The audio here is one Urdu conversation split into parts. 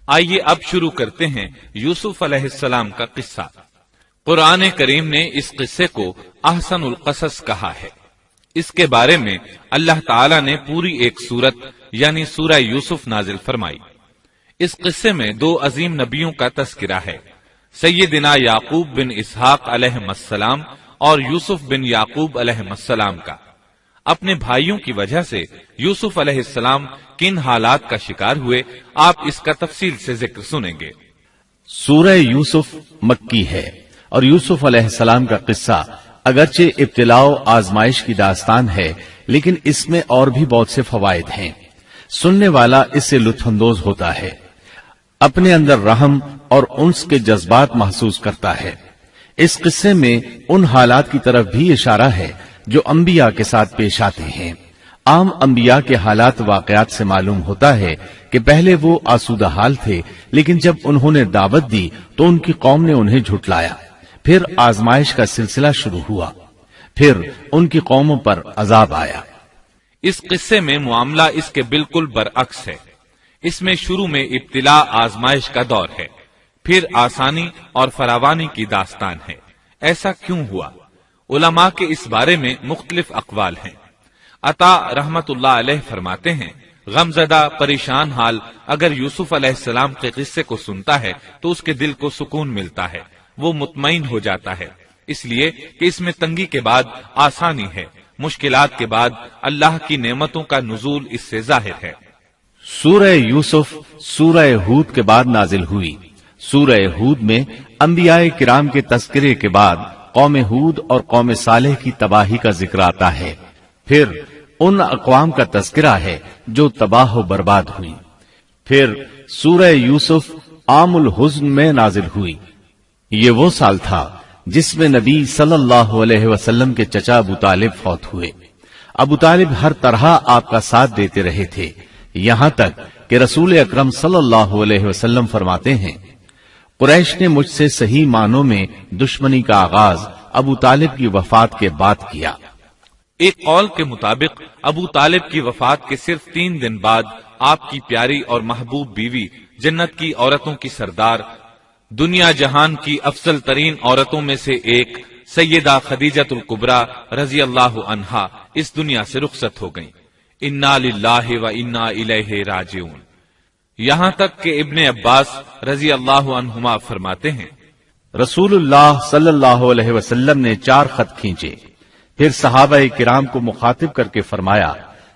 آئیے اب شروع کرتے ہیں یوسف علیہ السلام کا قصہ۔ قرآن کریم نے اس قصے کو احسن القصص کہا ہے۔ اس کے بارے میں اللہ تعالی نے پوری ایک سورت یعنی سورہ یوسف نازل فرمائی۔ اس قصے میں دو عظیم نبیوں کا تذکرہ ہے، سیدنا یعقوب بن اسحاق علیہ السلام اور یوسف بن یعقوب علیہ السلام کا۔ اپنے بھائیوں کی وجہ سے یوسف علیہ السلام کن حالات کا شکار ہوئے، آپ اس کا تفصیل سے ذکر سنیں گے۔ سورہ یوسف مکی ہے اور یوسف علیہ السلام کا قصہ اگرچہ ابتلاء و آزمائش کی داستان ہے، لیکن اس میں اور بھی بہت سے فوائد ہیں۔ سننے والا اس سے لطف اندوز ہوتا ہے، اپنے اندر رحم اور انس کے جذبات محسوس کرتا ہے۔ اس قصے میں ان حالات کی طرف بھی اشارہ ہے جو انبیاء کے ساتھ پیش آتے ہیں۔ عام انبیاء کے حالات واقعات سے معلوم ہوتا ہے کہ پہلے وہ آسودہ حال تھے، لیکن جب انہوں نے دعوت دی تو ان کی قوم نے انہیں جھٹلایا، پھر آزمائش کا سلسلہ شروع ہوا، پھر ان کی قوموں پر عذاب آیا۔ اس قصے میں معاملہ اس کے بالکل برعکس ہے۔ اس میں شروع میں ابتلاء آزمائش کا دور ہے، پھر آسانی اور فراوانی کی داستان ہے۔ ایسا کیوں ہوا؟ علماء کے اس بارے میں مختلف اقوال ہیں۔ عطا رحمت اللہ علیہ فرماتے ہیں، غمزدہ پریشان حال اگر یوسف علیہ السلام کے قصے کو سنتا ہے تو اس کے دل کو سکون ملتا ہے، وہ مطمئن ہو جاتا ہے، اس لیے کہ اس میں تنگی کے بعد آسانی ہے، مشکلات کے بعد اللہ کی نعمتوں کا نزول اس سے ظاہر ہے۔ سورہ یوسف سورہ ہود کے بعد نازل ہوئی۔ سورہ ہود میں انبیاء کرام کے تذکرے کے بعد قوم ہود اور قوم صالح کی تباہی کا ذکر آتا ہے، پھر ان اقوام کا تذکرہ ہے جو تباہ و برباد ہوئی۔ پھر سورہ یوسف عام الحزن میں نازل ہوئی۔ یہ وہ سال تھا جس میں نبی صلی اللہ علیہ وسلم کے چچا ابو طالب فوت ہوئے۔ ابو طالب ہر طرح آپ کا ساتھ دیتے رہے تھے، یہاں تک کہ رسول اکرم صلی اللہ علیہ وسلم فرماتے ہیں، قریش نے مجھ سے صحیح معنوں میں دشمنی کا آغاز ابو طالب کی وفات کے بعد کیا۔ ایک قول کے مطابق ابو طالب کی وفات کے صرف 3 دن بعد آپ کی پیاری اور محبوب بیوی، جنت کی عورتوں کی سردار، دنیا جہان کی افضل ترین عورتوں میں سے ایک سیدہ خدیجۃ الکبریٰ رضی اللہ عنہا اس دنیا سے رخصت ہو گئیں۔ انا للہ و انا الیہ راجعون۔ یہاں تک کہ ابن عباس رضی اللہ عنہما فرماتے ہیں، رسول اللہ صلی اللہ علیہ وسلم نے 4 خط کھینچے، پھر صحابہ کرام کو مخاطب کر کے فرمایا،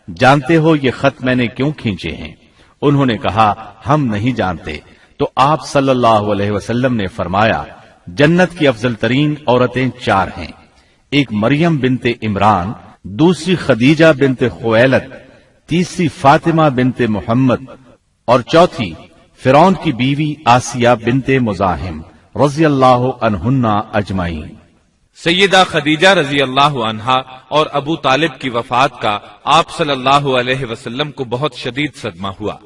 جانتے ہو یہ خط میں نے کیوں کھینچے ہیں؟ انہوں نے کہا، ہم نہیں جانتے۔ تو آپ صلی اللہ علیہ وسلم نے فرمایا، جنت کی افضل ترین عورتیں 4 ہیں، ایک مریم بنت عمران، دوسری خدیجہ بنت خویلد، تیسری فاطمہ بنت محمد اور چوتھی فرعون کی بیوی آسیہ بنت مزاحم رضی اللہ عنہن اجمعین۔ سیدہ خدیجہ رضی اللہ عنہا اور ابو طالب کی وفات کا آپ صلی اللہ علیہ وسلم کو بہت شدید صدمہ ہوا۔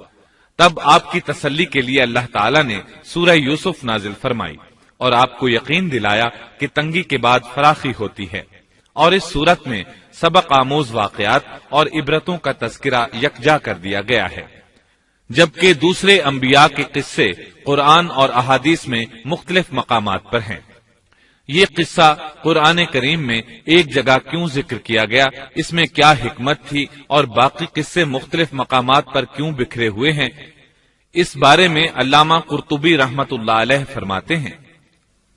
تب آپ کی تسلی کے لیے اللہ تعالیٰ نے سورہ یوسف نازل فرمائی اور آپ کو یقین دلایا کہ تنگی کے بعد فراخی ہوتی ہے، اور اس صورت میں سبق آموز واقعات اور عبرتوں کا تذکرہ یکجا کر دیا گیا ہے، جبکہ دوسرے انبیاء کے قصے قرآن اور احادیث میں مختلف مقامات پر ہیں۔ یہ قصہ قرآن کریم میں ایک جگہ کیوں ذکر کیا گیا، اس میں کیا حکمت تھی، اور باقی قصے مختلف مقامات پر کیوں بکھرے ہوئے ہیں، اس بارے میں علامہ قرطبی رحمت اللہ علیہ فرماتے ہیں،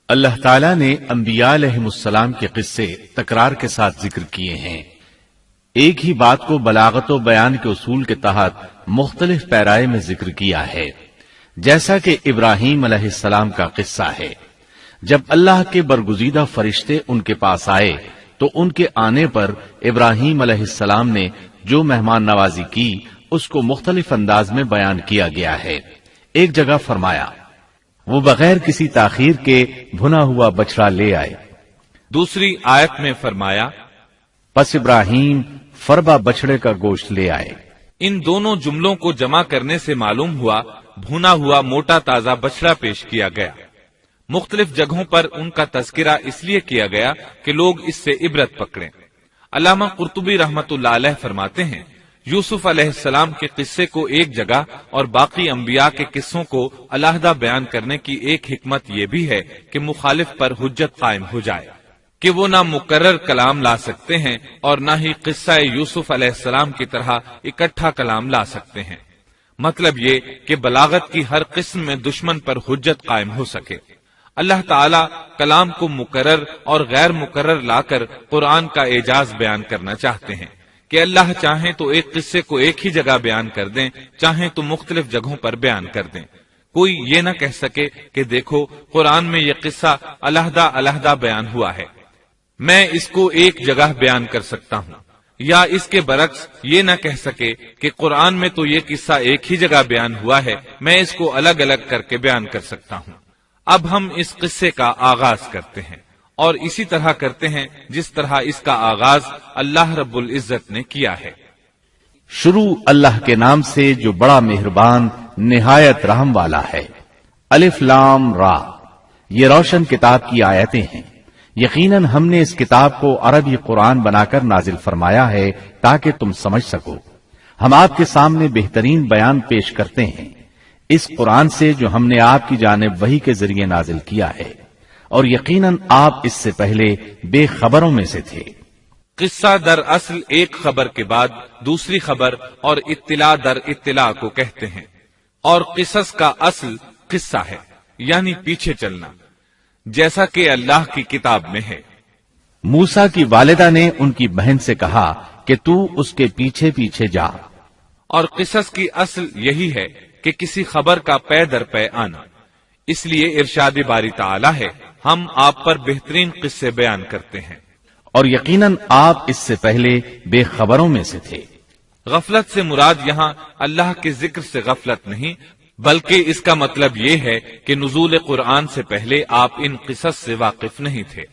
اللہ تعالیٰ نے انبیاء علیہ السلام کے قصے تکرار کے ساتھ ذکر کیے ہیں، ایک ہی بات کو بلاغت و بیان کے اصول کے تحت مختلف پیرائے میں ذکر کیا ہے، جیسا کہ ابراہیم علیہ السلام کا قصہ ہے۔ جب اللہ کے برگزیدہ فرشتے ان کے پاس آئے تو ان کے آنے پر ابراہیم علیہ السلام نے جو مہمان نوازی کی اس کو مختلف انداز میں بیان کیا گیا ہے۔ ایک جگہ فرمایا، وہ بغیر کسی تاخیر کے بھنا ہوا بچڑا لے آئے۔ دوسری آیت میں فرمایا، پس ابراہیم فربا بچڑے کا گوشت لے آئے۔ ان دونوں جملوں کو جمع کرنے سے معلوم ہوا بھنا ہوا موٹا تازہ بچڑا پیش کیا گیا۔ مختلف جگہوں پر ان کا تذکرہ اس لیے کیا گیا کہ لوگ اس سے عبرت پکڑیں۔ علامہ قرطبی رحمت اللہ علیہ فرماتے ہیں، یوسف علیہ السلام کے قصے کو ایک جگہ اور باقی انبیاء کے قصوں کو علیحدہ بیان کرنے کی ایک حکمت یہ بھی ہے کہ مخالف پر حجت قائم ہو جائے کہ وہ نہ مکرر کلام لا سکتے ہیں اور نہ ہی قصہ یوسف علیہ السلام کی طرح اکٹھا کلام لا سکتے ہیں۔ مطلب یہ کہ بلاغت کی ہر قسم میں دشمن پر حجت قائم ہو سکے۔ اللہ تعالی کلام کو مکرر اور غیر مکرر لا کر قرآن کا اعجاز بیان کرنا چاہتے ہیں کہ اللہ چاہیں تو ایک قصے کو ایک ہی جگہ بیان کر دیں، چاہیں تو مختلف جگہوں پر بیان کر دیں۔ کوئی یہ نہ کہہ سکے کہ دیکھو قرآن میں یہ قصہ علیحدہ علیحدہ بیان ہوا ہے، میں اس کو ایک جگہ بیان کر سکتا ہوں، یا اس کے برعکس یہ نہ کہہ سکے کہ قرآن میں تو یہ قصہ ایک ہی جگہ بیان ہوا ہے، میں اس کو الگ الگ کر کے بیان کر سکتا ہوں۔ اب ہم اس قصے کا آغاز کرتے ہیں اور اسی طرح کرتے ہیں جس طرح اس کا آغاز اللہ رب العزت نے کیا ہے۔ شروع اللہ کے نام سے جو بڑا مہربان نہایت رحم والا ہے۔ الف لام را، یہ روشن کتاب کی آیتیں ہیں۔ یقیناً ہم نے اس کتاب کو عربی قرآن بنا کر نازل فرمایا ہے تاکہ تم سمجھ سکو۔ ہم آپ کے سامنے بہترین بیان پیش کرتے ہیں اس قرآن سے جو ہم نے آپ کی جانب وحی کے ذریعے نازل کیا ہے، اور یقیناً آپ اس سے پہلے بے خبروں میں سے تھے۔ قصہ در اصل ایک خبر کے بعد دوسری خبر اور اطلاع در اطلاع کو کہتے ہیں، اور قصص کا اصل قصہ ہے یعنی پیچھے چلنا، جیسا کہ اللہ کی کتاب میں ہے۔ موسیٰ کی والدہ نے ان کی بہن سے کہا کہ تو اس کے پیچھے پیچھے جا، اور قصص کی اصل یہی ہے کہ کسی خبر کا پے در پے آنا۔ اس لیے ارشاد باری تعالی ہے، ہم آپ پر بہترین قصے بیان کرتے ہیں۔ اور یقیناً آپ اس سے پہلے بے خبروں میں سے تھے۔ غفلت سے مراد یہاں اللہ کے ذکر سے غفلت نہیں، بلکہ اس کا مطلب یہ ہے کہ نزول قرآن سے پہلے آپ ان قصص سے واقف نہیں تھے۔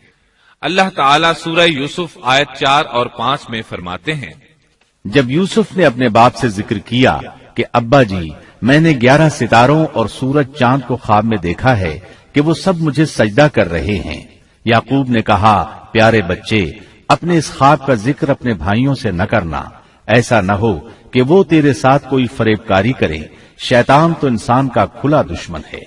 اللہ تعالیٰ سورہ یوسف آیت 4 اور 5 میں فرماتے ہیں، جب یوسف نے اپنے باپ سے ذکر کیا کہ ابا جی، میں نے 11 ستاروں اور سورج چاند کو خواب میں دیکھا ہے کہ وہ سب مجھے سجدہ کر رہے ہیں، یعقوب نے کہا، پیارے بچے، اپنے اس خواب کا ذکر اپنے بھائیوں سے نہ کرنا، ایسا نہ ہو کہ وہ تیرے ساتھ کوئی فریب کاری کرے، شیطان تو انسان کا کھلا دشمن ہے۔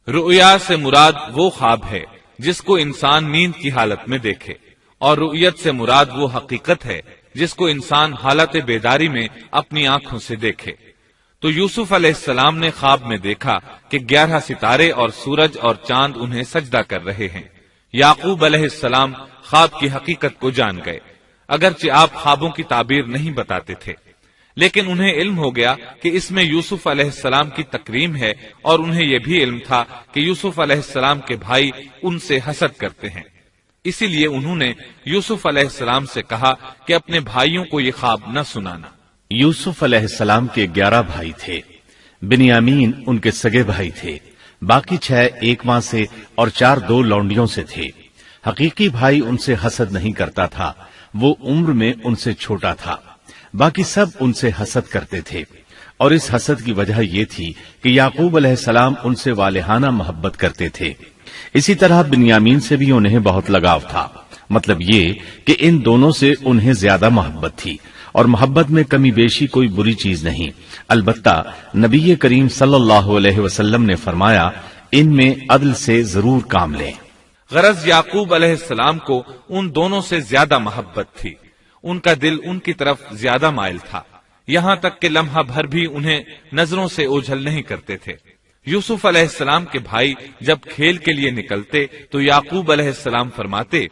رؤیا سے مراد وہ خواب ہے جس کو انسان نیند کی حالت میں دیکھے، اور رؤیت سے مراد وہ حقیقت ہے جس کو انسان حالت بیداری میں اپنی آنکھوں سے دیکھے۔ تو یوسف علیہ السلام نے خواب میں دیکھا کہ 11 ستارے اور سورج اور چاند انہیں سجدہ کر رہے ہیں۔ یعقوب علیہ السلام خواب کی حقیقت کو جان گئے، اگرچہ آپ خوابوں کی تعبیر نہیں بتاتے تھے، لیکن انہیں علم ہو گیا کہ اس میں یوسف علیہ السلام کی تکریم ہے، اور انہیں یہ بھی علم تھا کہ یوسف علیہ السلام کے بھائی ان سے حسد کرتے ہیں۔ اسی لیے انہوں نے یوسف علیہ السلام سے کہا کہ اپنے بھائیوں کو یہ خواب نہ سنانا۔ یوسف علیہ السلام کے 11 بھائی تھے، بنیامین ان کے سگے بھائی تھے، باقی 6 ایک ماں سے اور 4 2 لونڈیوں سے تھے۔ حقیقی بھائی ان سے حسد نہیں کرتا تھا، وہ عمر میں ان سے چھوٹا تھا، باقی سب ان سے حسد کرتے تھے، اور اس حسد کی وجہ یہ تھی کہ یعقوب علیہ السلام ان سے والہانہ محبت کرتے تھے۔ اسی طرح بنیامین سے بھی انہیں بہت لگاؤ تھا، مطلب یہ کہ ان دونوں سے انہیں زیادہ محبت تھی، اور محبت میں کمی بیشی کوئی بری چیز نہیں، البتہ نبی کریم صلی اللہ علیہ وسلم نے فرمایا، ان میں عدل سے ضرور کام لیں۔ غرض یعقوب علیہ السلام کو ان دونوں سے زیادہ محبت تھی، ان کا دل ان کی طرف زیادہ مائل تھا، یہاں تک کہ لمحہ بھر بھی انہیں نظروں سے اوجھل نہیں کرتے تھے۔ یوسف علیہ السلام کے بھائی جب کھیل کے لیے نکلتے تو یعقوب علیہ السلام فرماتے،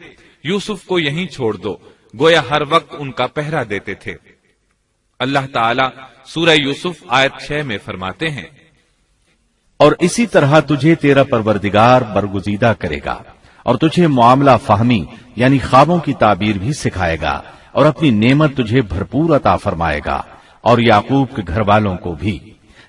یوسف کو یہیں چھوڑ دو، گویا ہر وقت ان کا پہرا دیتے تھے۔ اللہ تعالیٰ سورہ یوسف آیت 6 میں فرماتے ہیں، اور اسی طرح تجھے تیرا پروردگار برگزیدہ کرے گا، اور تجھے معاملہ فہمی یعنی خوابوں کی تعبیر بھی سکھائے گا، اور اپنی نعمت تجھے بھرپور عطا فرمائے گا، اور یعقوب کے گھر والوں کو بھی،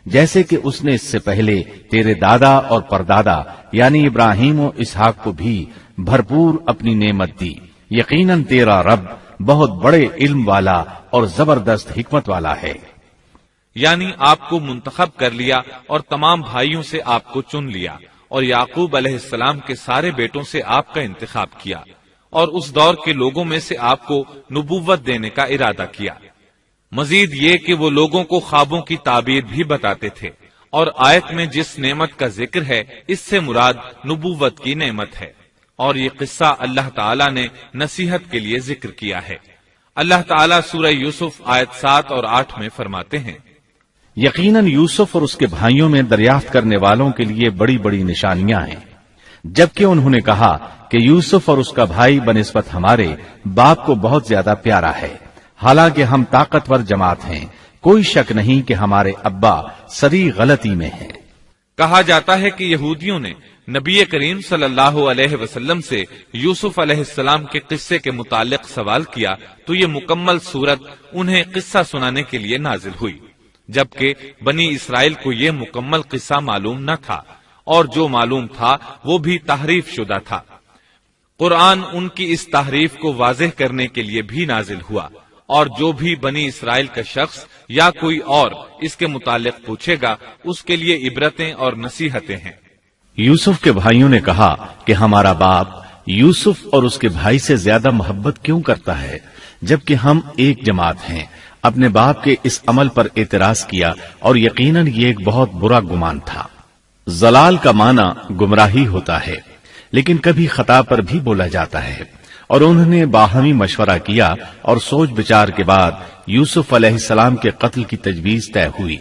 جیسے کہ اس نے اس سے پہلے تیرے دادا اور پردادا یعنی ابراہیم و اسحاق کو بھی بھرپور اپنی نعمت دی۔ یقیناً تیرا رب بہت بڑے علم والا اور زبردست حکمت والا ہے۔ یعنی آپ کو منتخب کر لیا اور تمام بھائیوں سے آپ کو چن لیا، اور یعقوب علیہ السلام کے سارے بیٹوں سے آپ کا انتخاب کیا، اور اس دور کے لوگوں میں سے آپ کو نبوت دینے کا ارادہ کیا۔ مزید یہ کہ وہ لوگوں کو خوابوں کی تعبیر بھی بتاتے تھے، اور آیت میں جس نعمت کا ذکر ہے اس سے مراد نبوت کی نعمت ہے، اور یہ قصہ اللہ تعالیٰ نے نصیحت کے لیے ذکر کیا ہے۔ اللہ تعالیٰ سورہ یوسف آیت 7 اور 8 میں فرماتے ہیں، یقیناً یوسف اور اس کے بھائیوں میں دریافت کرنے والوں کے لیے بڑی بڑی نشانیاں ہیں، جبکہ انہوں نے کہا کہ یوسف اور اس کا بھائی بنسبت ہمارے باپ کو بہت زیادہ پیارا ہے، حالانکہ ہم طاقتور جماعت ہیں، کوئی شک نہیں کہ ہمارے ابا سری غلطی میں ہیں۔ کہا جاتا ہے کہ یہودیوں نے نبی کریم صلی اللہ علیہ وسلم سے یوسف علیہ السلام کے قصے کے متعلق سوال کیا تو یہ مکمل صورت انہیں قصہ سنانے کے لیے نازل ہوئی، جبکہ بنی اسرائیل کو یہ مکمل قصہ معلوم نہ تھا، اور جو معلوم تھا وہ بھی تحریف شدہ تھا۔ قرآن ان کی اس تحریف کو واضح کرنے کے لیے بھی نازل ہوا، اور جو بھی بنی اسرائیل کا شخص یا کوئی اور اس کے متعلق پوچھے گا اس کے لیے عبرتیں اور نصیحتیں ہیں۔ یوسف کے بھائیوں نے کہا کہ ہمارا باپ یوسف اور اس کے بھائی سے زیادہ محبت کیوں کرتا ہے، جبکہ ہم ایک جماعت ہیں۔ اپنے باپ کے اس عمل پر اعتراض کیا، اور یقیناً یہ ایک بہت برا گمان تھا۔ ضلال کا معنی گمراہی ہوتا ہے، لیکن کبھی خطا پر بھی بولا جاتا ہے، اور انہوں نے باہمی مشورہ کیا اور سوچ بچار کے بعد یوسف علیہ السلام کے قتل کی تجویز طے ہوئی۔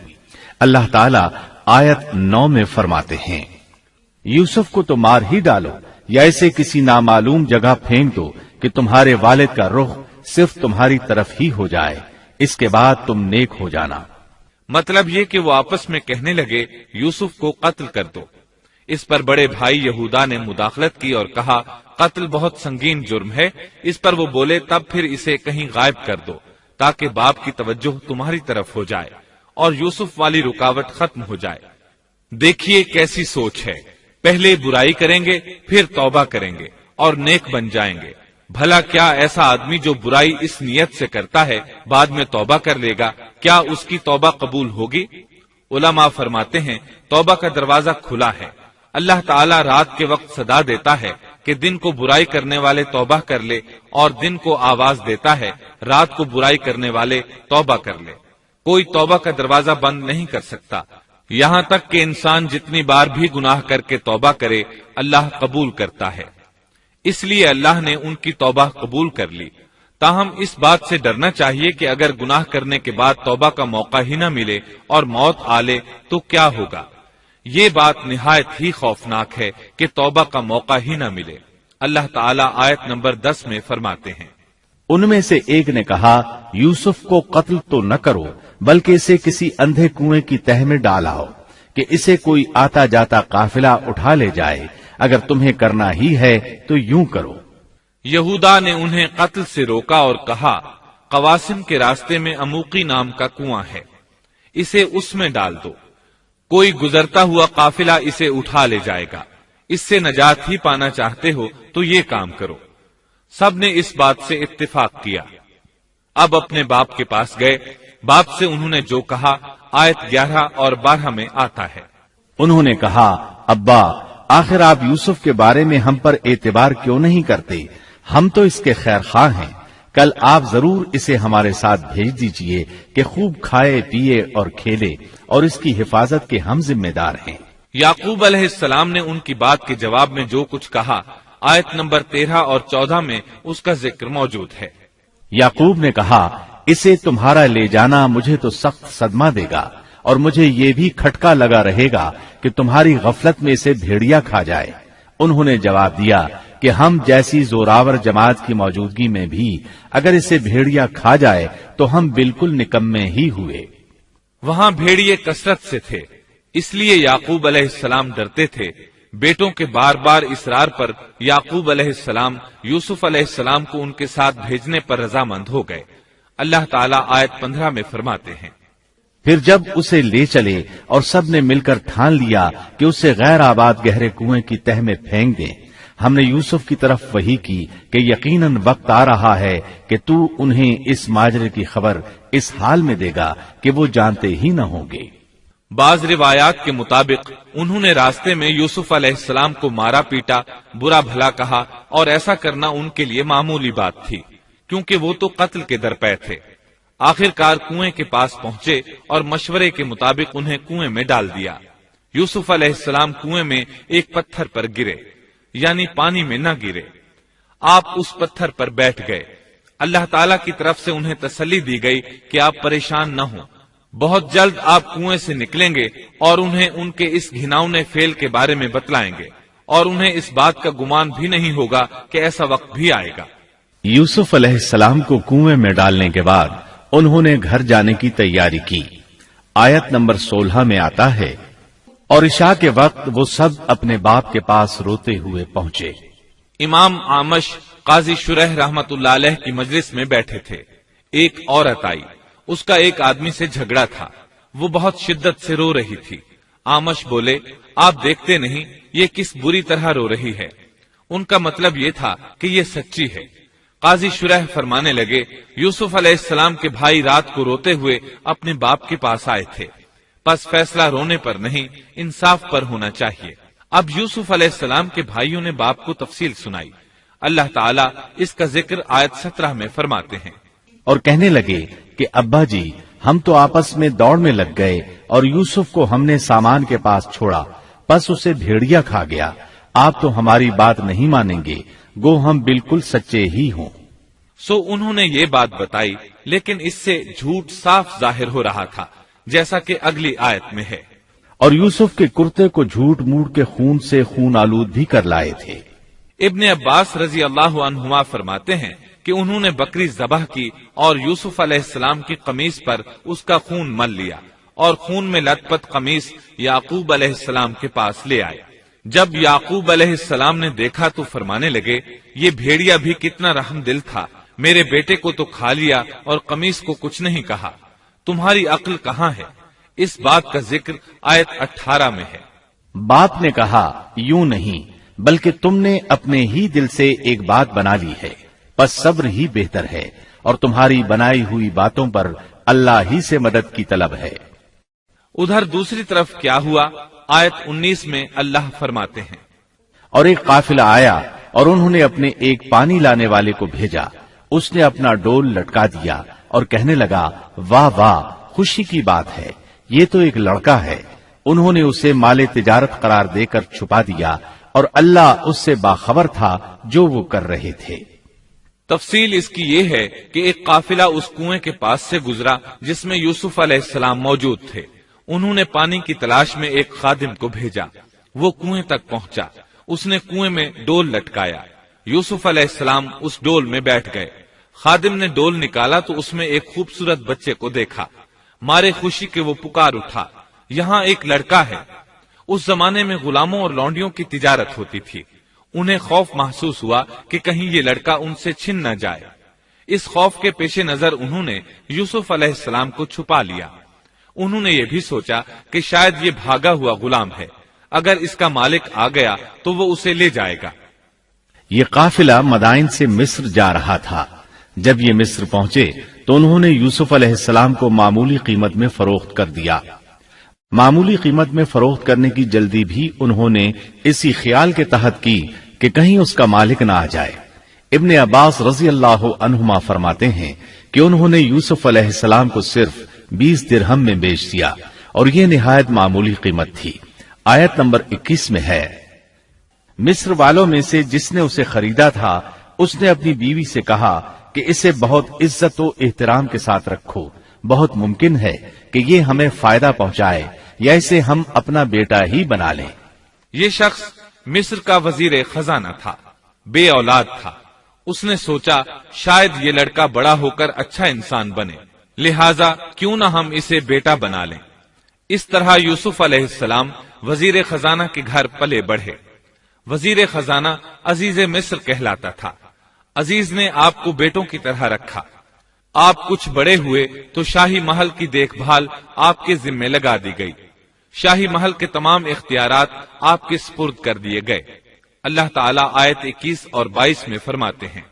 اللہ تعالیٰ آیت 9 میں فرماتے ہیں، یوسف کو تو مار ہی ڈالو یا اسے کسی نامعلوم جگہ پھینک دو کہ تمہارے والد کا رخ صرف تمہاری طرف ہی ہو جائے، اس کے بعد تم نیک ہو جانا۔ مطلب یہ کہ وہ آپس میں کہنے لگے یوسف کو قتل کر دو۔ اس پر بڑے بھائی یہودا نے مداخلت کی اور کہا قتل بہت سنگین جرم ہے۔ اس پر وہ بولے تب پھر اسے کہیں غائب کر دو تاکہ باپ کی توجہ تمہاری طرف ہو جائے اور یوسف والی رکاوٹ ختم ہو جائے۔ دیکھیے کیسی سوچ ہے، پہلے برائی کریں گے پھر توبہ کریں گے اور نیک بن جائیں گے۔ بھلا کیا ایسا آدمی جو برائی اس نیت سے کرتا ہے بعد میں توبہ کر لے گا، کیا اس کی توبہ قبول ہوگی؟ علماء فرماتے ہیں توبہ کا دروازہ کھلا ہے۔ اللہ تعالیٰ رات کے وقت صدا دیتا ہے کہ دن کو برائی کرنے والے توبہ کر لے، اور دن کو آواز دیتا ہے رات کو برائی کرنے والے توبہ کر لے۔ کوئی توبہ کا دروازہ بند نہیں کر سکتا، یہاں تک کہ انسان جتنی بار بھی گناہ کر کے توبہ کرے اللہ قبول کرتا ہے۔ اس لیے اللہ نے ان کی توبہ قبول کر لی۔ تاہم اس بات سے ڈرنا چاہیے کہ اگر گناہ کرنے کے بعد توبہ کا موقع ہی نہ ملے اور موت آ لے تو کیا ہوگا؟ یہ بات نہایت ہی خوفناک ہے کہ توبہ کا موقع ہی نہ ملے۔ اللہ تعالیٰ آیت نمبر 10 میں فرماتے ہیں، ان میں سے ایک نے کہا یوسف کو قتل تو نہ کرو بلکہ اسے کسی اندھے کنویں کی تہ میں ڈالاؤ کہ اسے کوئی آتا جاتا قافلہ اٹھا لے جائے، اگر تمہیں کرنا ہی ہے تو یوں کرو۔ یہودا نے انہیں قتل سے روکا اور کہا قواسم کے راستے میں اموقی نام کا کنواں ہے، اسے اس میں ڈال دو، کوئی گزرتا ہوا قافلہ اسے اٹھا لے جائے گا، اس سے نجات ہی پانا چاہتے ہو تو یہ کام کرو۔ سب نے اس بات سے اتفاق کیا۔ اب اپنے باپ کے پاس گئے، باپ سے انہوں نے جو کہا آیت 11 اور 12 میں آتا ہے، انہوں نے کہا ابا آخر آپ یوسف کے بارے میں ہم پر اعتبار کیوں نہیں کرتے؟ ہم تو اس کے خیر خواہ ہیں، کل آپ ضرور اسے ہمارے ساتھ بھیج دیجئے کہ خوب کھائے پیے اور کھیلے، اور اس کی حفاظت کے ہم ذمہ دار ہیں۔ یعقوب علیہ السلام نے ان کی بات کے جواب میں جو کچھ کہا آیت نمبر 13 اور 14 میں اس کا ذکر موجود ہے۔ یعقوب نے کہا اسے تمہارا لے جانا مجھے تو سخت صدمہ دے گا، اور مجھے یہ بھی کھٹکا لگا رہے گا کہ تمہاری غفلت میں اسے بھیڑیا کھا جائے۔ انہوں نے جواب دیا کہ ہم جیسی زوراور جماعت کی موجودگی میں بھی اگر اسے بھیڑیا کھا جائے تو ہم بالکل نکمے ہی ہوئے۔ وہاں بھیڑیے کثرت سے تھے، اس لیے یعقوب علیہ السلام ڈرتے تھے۔ بیٹوں کے بار بار اصرار پر یعقوب علیہ السلام یوسف علیہ السلام کو ان کے ساتھ بھیجنے پر رضامند ہو گئے۔ اللہ تعالیٰ آیت 15 میں فرماتے ہیں، پھر جب اسے لے چلے اور سب نے مل کر ٹھان لیا کہ اسے غیر آباد گہرے کنویں کی تہ میں پھینک دیں، ہم نے یوسف کی طرف وحی کی کہ یقیناً وقت آ رہا ہے کہ تو انہیں اس ماجرے کی خبر اس حال میں دے گا کہ وہ جانتے ہی نہ ہوں گے۔ بعض روایات کے مطابق انہوں نے راستے میں یوسف علیہ السلام کو مارا پیٹا، برا بھلا کہا، اور ایسا کرنا ان کے لیے معمولی بات تھی کیونکہ وہ تو قتل کے درپے تھے۔ آخر کار کنویں کے پاس پہنچے اور مشورے کے مطابق انہیں کنویں میں ڈال دیا۔ یوسف علیہ السلام کنویں میں ایک پتھر پر گرے، یعنی پانی میں نہ گرے، آپ اس پتھر پر بیٹھ گئے۔ اللہ تعالیٰ کی طرف سے انہیں تسلی دی گئی کہ آپ پریشان نہ ہوں، بہت جلد آپ کنویں سے نکلیں گے اور انہیں ان کے اس گھناؤنے فعل کے بارے میں بتلائیں گے، اور انہیں اس بات کا گمان بھی نہیں ہوگا کہ ایسا وقت بھی آئے گا۔ یوسف علیہ السلام کو کنویں میں ڈالنے کے بعد انہوں نے گھر جانے کی تیاری کی۔ آیت نمبر 16 میں آتا ہے، اور عشاء کے وقت وہ سب اپنے باپ کے پاس روتے ہوئے پہنچے۔ امام عامش قاضی شرح رحمت اللہ علیہ کی مجلس میں بیٹھے تھے۔ ایک عورت آئی، اس کا ایک آدمی سے جھگڑا تھا، وہ بہت شدت سے رو رہی تھی۔ عامش بولے، آپ دیکھتے نہیں یہ کس بری طرح رو رہی ہے؟ ان کا مطلب یہ تھا کہ یہ سچی ہے۔ قاضی شرح فرمانے لگے، یوسف علیہ السلام کے بھائی رات کو روتے ہوئے اپنے باپ کے پاس آئے تھے، پس فیصلہ رونے پر نہیں انصاف پر ہونا چاہیے۔ اب یوسف علیہ السلام کے بھائیوں نے باپ کو تفصیل سنائی۔ اللہ تعالیٰ اس کا ذکر آیت 17 میں فرماتے ہیں، اور کہنے لگے کہ ابا جی، ہم تو آپس میں دوڑ میں لگ گئے اور یوسف کو ہم نے سامان کے پاس چھوڑا، پس اسے بھیڑیا کھا گیا۔ آپ تو ہماری بات نہیں مانیں گے، گو ہم بالکل سچے ہی ہوں۔ سو انہوں نے یہ بات بتائی، لیکن اس سے جھوٹ صاف ظاہر ہو رہا تھا، جیسا کہ اگلی آیت میں ہے۔ اور یوسف کے کرتے کو جھوٹ موڑ کے خون سے خون آلود بھی کر لائے تھے۔ ابن عباس رضی اللہ عنہما فرماتے ہیں کہ انہوں نے بکری ذبح کی اور یوسف علیہ السلام کی قمیص پر اس کا خون مل لیا، اور خون میں لت پت قمیص یعقوب علیہ السلام کے پاس لے آئے۔ جب یعقوب علیہ السلام نے دیکھا تو فرمانے لگے، یہ بھیڑیا بھی کتنا رحم دل تھا، میرے بیٹے کو تو کھا لیا اور قمیص کو کچھ نہیں کہا، تمہاری عقل کہاں ہے؟ اس بات کا ذکر آیت 18 میں ہے۔ باپ نے کہا، یوں نہیں، بلکہ تم نے اپنے ہی دل سے ایک بات بنا لی ہے، بس صبر ہی بہتر ہے، اور تمہاری بنائی ہوئی باتوں پر اللہ ہی سے مدد کی طلب ہے۔ ادھر دوسری طرف کیا ہوا؟ آیت 19 میں اللہ فرماتے ہیں، اور ایک قافلہ آیا اور انہوں نے اپنے ایک پانی لانے والے کو بھیجا، اس نے اپنا ڈول لٹکا دیا اور کہنے لگا، واہ واہ، خوشی کی بات ہے، یہ تو ایک لڑکا ہے۔ انہوں نے اسے مال تجارت قرار دے کر چھپا دیا، اور اللہ اس سے باخبر تھا جو وہ کر رہے تھے۔ تفصیل اس کی یہ ہے کہ ایک قافلہ اس کنویں کے پاس سے گزرا جس میں یوسف علیہ السلام موجود تھے۔ انہوں نے پانی کی تلاش میں ایک خادم کو بھیجا، وہ کنویں تک پہنچا، اس نے کنویں میں ڈول لٹکایا، یوسف علیہ السلام اس ڈول میں بیٹھ گئے۔ خادم نے ڈول نکالا تو اس میں ایک خوبصورت بچے کو دیکھا، مارے خوشی کے وہ پکار اٹھا، یہاں ایک لڑکا ہے۔ اس زمانے میں غلاموں اور لونڈیوں کی تجارت ہوتی تھی، انہیں خوف محسوس ہوا کہ کہیں یہ لڑکا ان سے چھن نہ جائے۔ اس خوف کے پیش نظر انہوں نے یوسف علیہ السلام کو چھپا لیا۔ انہوں نے یہ بھی سوچا کہ شاید یہ بھاگا ہوا غلام ہے، اگر اس کا مالک آ گیا تو وہ اسے لے جائے گا۔ یہ قافلہ مدائن سے مصر جا رہا تھا۔ جب یہ مصر پہنچے تو انہوں نے یوسف علیہ السلام کو معمولی قیمت میں فروخت کر دیا۔ معمولی قیمت میں فروخت کرنے کی جلدی بھی انہوں نے اسی خیال کے تحت کی کہ کہیں اس کا مالک نہ آ جائے۔ ابن عباس رضی اللہ عنہما فرماتے ہیں کہ انہوں نے یوسف علیہ السلام کو صرف 20 درہم میں بیچ دیا، اور یہ نہایت معمولی قیمت تھی۔ آیت نمبر 21 میں ہے، مصر والوں میں سے جس نے اسے خریدا تھا اس نے اپنی بیوی سے کہا کہ اسے بہت عزت و احترام کے ساتھ رکھو، بہت ممکن ہے کہ یہ ہمیں فائدہ پہنچائے یا اسے ہم اپنا بیٹا ہی بنا لیں۔ یہ شخص مصر کا وزیر خزانہ تھا، بے اولاد تھا۔ اس نے سوچا شاید یہ لڑکا بڑا ہو کر اچھا انسان بنے، لہذا کیوں نہ ہم اسے بیٹا بنا لیں۔ اس طرح یوسف علیہ السلام وزیر خزانہ کے گھر پلے بڑھے۔ وزیر خزانہ عزیز مصر کہلاتا تھا۔ عزیز نے آپ کو بیٹوں کی طرح رکھا۔ آپ کچھ بڑے ہوئے تو شاہی محل کی دیکھ بھال آپ کے ذمے لگا دی گئی، شاہی محل کے تمام اختیارات آپ کے سپرد کر دیے گئے۔ اللہ تعالیٰ آیت 21 اور 22 میں فرماتے ہیں،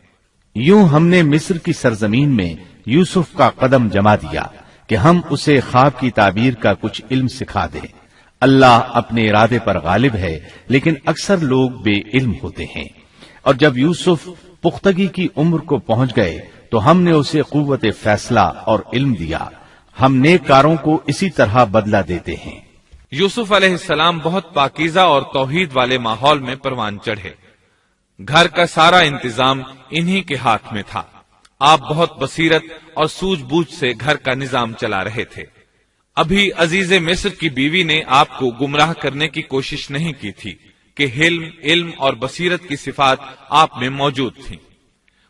یوں ہم نے مصر کی سرزمین میں یوسف کا قدم جما دیا کہ ہم اسے خواب کی تعبیر کا کچھ علم سکھا دیں۔ اللہ اپنے ارادے پر غالب ہے، لیکن اکثر لوگ بے علم ہوتے ہیں۔ اور جب یوسف پختگی کی عمر کو پہنچ گئے تو ہم نے اسے قوت فیصلہ اور علم دیا. ہم نیک کاروں کو اسی طرح بدلہ دیتے ہیں. یوسف علیہ السلام بہت پاکیزہ اور توحید والے ماحول میں پروان چڑھے. گھر کا سارا انتظام انہی کے ہاتھ میں تھا. آپ بہت بصیرت اور سوجھ بوجھ سے گھر کا نظام چلا رہے تھے. ابھی عزیز مصر کی بیوی نے آپ کو گمراہ کرنے کی کوشش نہیں کی تھی کہ حلم، علم اور بصیرت کی صفات آپ میں موجود تھیں.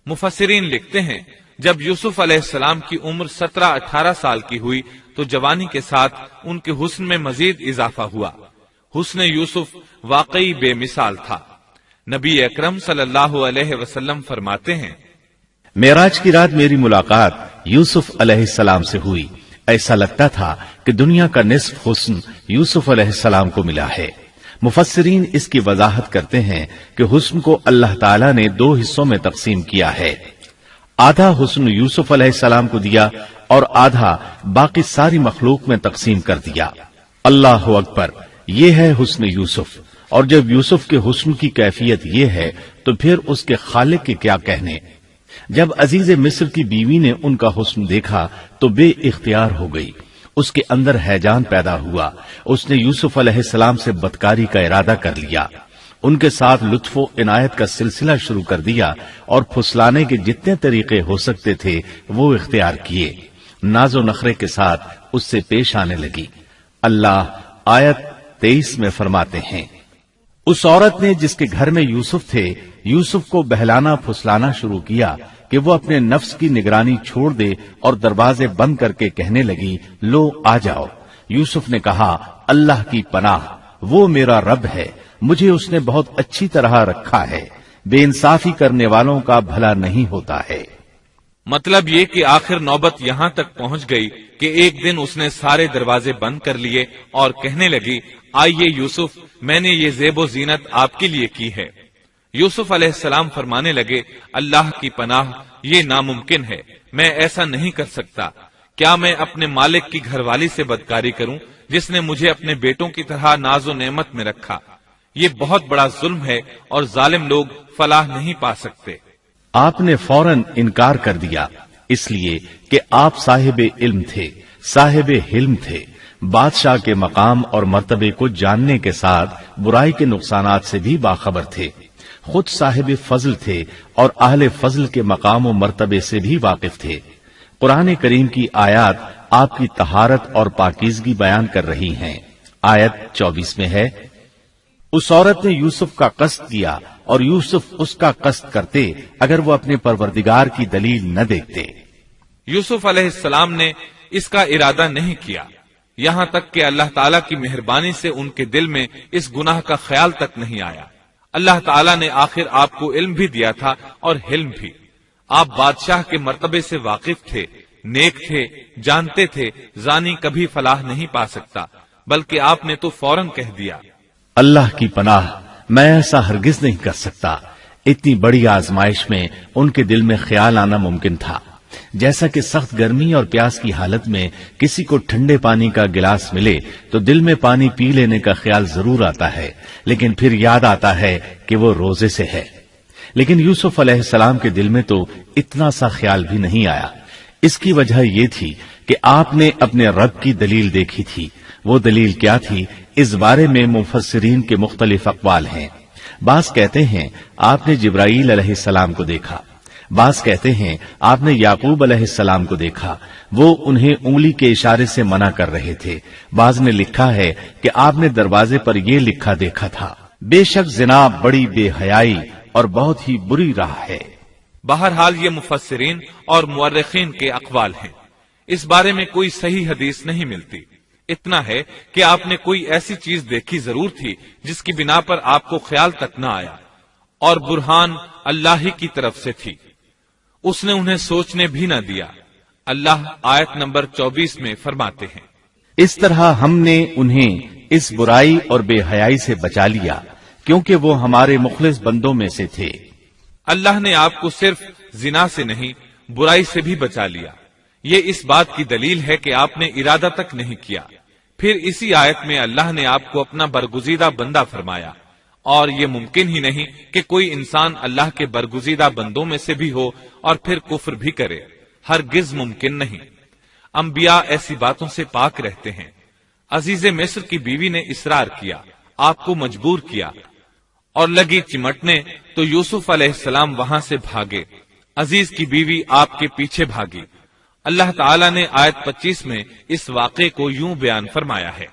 مفسرین لکھتے ہیں جب یوسف علیہ السلام کی عمر 17-18 سال کی ہوئی تو جوانی کے ساتھ ان کے حسن میں مزید اضافہ ہوا. حسن یوسف واقعی بے مثال تھا. نبی اکرم صلی اللہ علیہ وسلم فرماتے ہیں، معراج کی رات میری ملاقات یوسف علیہ السلام سے ہوئی. ایسا لگتا تھا کہ دنیا کا نصف حسن یوسف علیہ السلام کو ملا ہے. مفسرین اس کی وضاحت کرتے ہیں کہ حسن کو اللہ تعالیٰ نے 2 حصوں میں تقسیم کیا ہے. آدھا حسن یوسف علیہ السلام کو دیا اور آدھا باقی ساری مخلوق میں تقسیم کر دیا. اللہ اکبر، یہ ہے حسن یوسف. اور جب یوسف کے حسن کی کیفیت یہ ہے تو پھر اس کے خالق کے کیا کہنے. جب عزیز مصر کی بیوی نے ان کا حسن دیکھا تو بے اختیار ہو گئی. اس کے اندر ہیجان پیدا ہوا. اس نے یوسف علیہ السلام سے بدکاری کا ارادہ کر لیا. ان کے ساتھ لطف و عنایت کا سلسلہ شروع کر دیا اور پھسلانے کے جتنے طریقے ہو سکتے تھے وہ اختیار کیے. ناز و نخرے کے ساتھ اس سے پیش آنے لگی. اللہ آیت 23 میں فرماتے ہیں، اس عورت نے جس کے گھر میں یوسف تھے یوسف کو بہلانا پھسلانا شروع کیا کہ وہ اپنے نفس کی نگرانی چھوڑ دے اور دروازے بند کر کے کہنے لگی، لو آ جاؤ. یوسف نے کہا، اللہ کی پناہ، وہ میرا رب ہے، مجھے اس نے بہت اچھی طرح رکھا ہے. بے انصافی کرنے والوں کا بھلا نہیں ہوتا ہے. مطلب یہ کہ آخر نوبت یہاں تک پہنچ گئی کہ ایک دن اس نے سارے دروازے بند کر لیے اور کہنے لگی، آئیے یوسف، میں نے یہ زیب و زینت آپ کے لیے کی ہے. یوسف علیہ السلام فرمانے لگے، اللہ کی پناہ، یہ ناممکن ہے، میں ایسا نہیں کر سکتا. کیا میں اپنے مالک کی گھر والی سے بدکاری کروں جس نے مجھے اپنے بیٹوں کی طرح ناز و نعمت میں رکھا؟ یہ بہت بڑا ظلم ہے اور ظالم لوگ فلاح نہیں پا سکتے. آپ نے فوراً انکار کر دیا، اس لیے کہ آپ صاحب علم تھے، صاحب حلم تھے. بادشاہ کے مقام اور مرتبے کو جاننے کے ساتھ برائی کے نقصانات سے بھی باخبر تھے. خود صاحب فضل تھے اور اہل فضل کے مقام و مرتبے سے بھی واقف تھے. قرآن کریم کی آیات آپ کی طہارت اور پاکیزگی بیان کر رہی ہیں. آیت 24 میں ہے، اس عورت نے یوسف کا قصد کیا اور یوسف اس کا قصد کرتے اگر وہ اپنے پروردگار کی دلیل نہ دیکھتے. یوسف علیہ السلام نے اس کا ارادہ نہیں کیا، یہاں تک کہ اللہ تعالیٰ کی مہربانی سے ان کے دل میں اس گناہ کا خیال تک نہیں آیا. اللہ تعالیٰ نے آخر آپ کو علم بھی دیا تھا اور حلم بھی. آپ بادشاہ کے مرتبے سے واقف تھے، نیک تھے، جانتے تھے زانی کبھی فلاح نہیں پا سکتا، بلکہ آپ نے تو فوراً کہہ دیا، اللہ کی پناہ، میں ایسا ہرگز نہیں کر سکتا. اتنی بڑی آزمائش میں ان کے دل میں خیال آنا ممکن تھا. جیسا کہ سخت گرمی اور پیاس کی حالت میں کسی کو ٹھنڈے پانی کا گلاس ملے تو دل میں پانی پی لینے کا خیال ضرور آتا ہے، لیکن پھر یاد آتا ہے کہ وہ روزے سے ہے. لیکن یوسف علیہ السلام کے دل میں تو اتنا سا خیال بھی نہیں آیا. اس کی وجہ یہ تھی کہ آپ نے اپنے رب کی دلیل دیکھی تھی. وہ دلیل کیا تھی، اس بارے میں مفسرین کے مختلف اقوال ہیں. بعض کہتے ہیں آپ نے جبرائیل علیہ السلام کو دیکھا، بعض کہتے ہیں آپ نے یعقوب علیہ السلام کو دیکھا، وہ انہیں انگلی کے اشارے سے منع کر رہے تھے. بعض نے لکھا ہے کہ آپ نے دروازے پر یہ لکھا دیکھا تھا، بے شک زنا بڑی بے حیائی اور بہت ہی بری راہ ہے. بہرحال یہ مفسرین اور مورخین کے اقوال ہیں. اس بارے میں کوئی صحیح حدیث نہیں ملتی. اتنا ہے کہ آپ نے کوئی ایسی چیز دیکھی ضرور تھی جس کی بنا پر آپ کو خیال تک نہ آیا، اور برہان اللہ ہی کی طرف سے تھی. اس نے انہیں سوچنے بھی نہ دیا. اللہ آیت نمبر 24 میں فرماتے ہیں، اس طرح ہم نے انہیں اس برائی اور بے حیائی سے بچا لیا کیونکہ وہ ہمارے مخلص بندوں میں سے تھے. اللہ نے آپ کو صرف زنا سے نہیں برائی سے بھی بچا لیا. یہ اس بات کی دلیل ہے کہ آپ نے ارادہ تک نہیں کیا. پھر اسی آیت میں اللہ نے آپ کو اپنا برگزیدہ بندہ فرمایا اور یہ ممکن ہی نہیں کہ کوئی انسان اللہ کے برگزیدہ بندوں میں سے بھی ہو اور پھر کفر بھی کرے، ہرگز ممکن نہیں۔ انبیاء ایسی باتوں سے پاک رہتے ہیں۔ عزیز مصر کی بیوی نے اصرار کیا، آپ کو مجبور کیا اور لگی چمٹنے تو یوسف علیہ السلام وہاں سے بھاگے۔ عزیز کی بیوی آپ کے پیچھے بھاگی۔ اللہ تعالیٰ نے آیت 25 میں اس واقعے کو یوں بیان فرمایا ہے،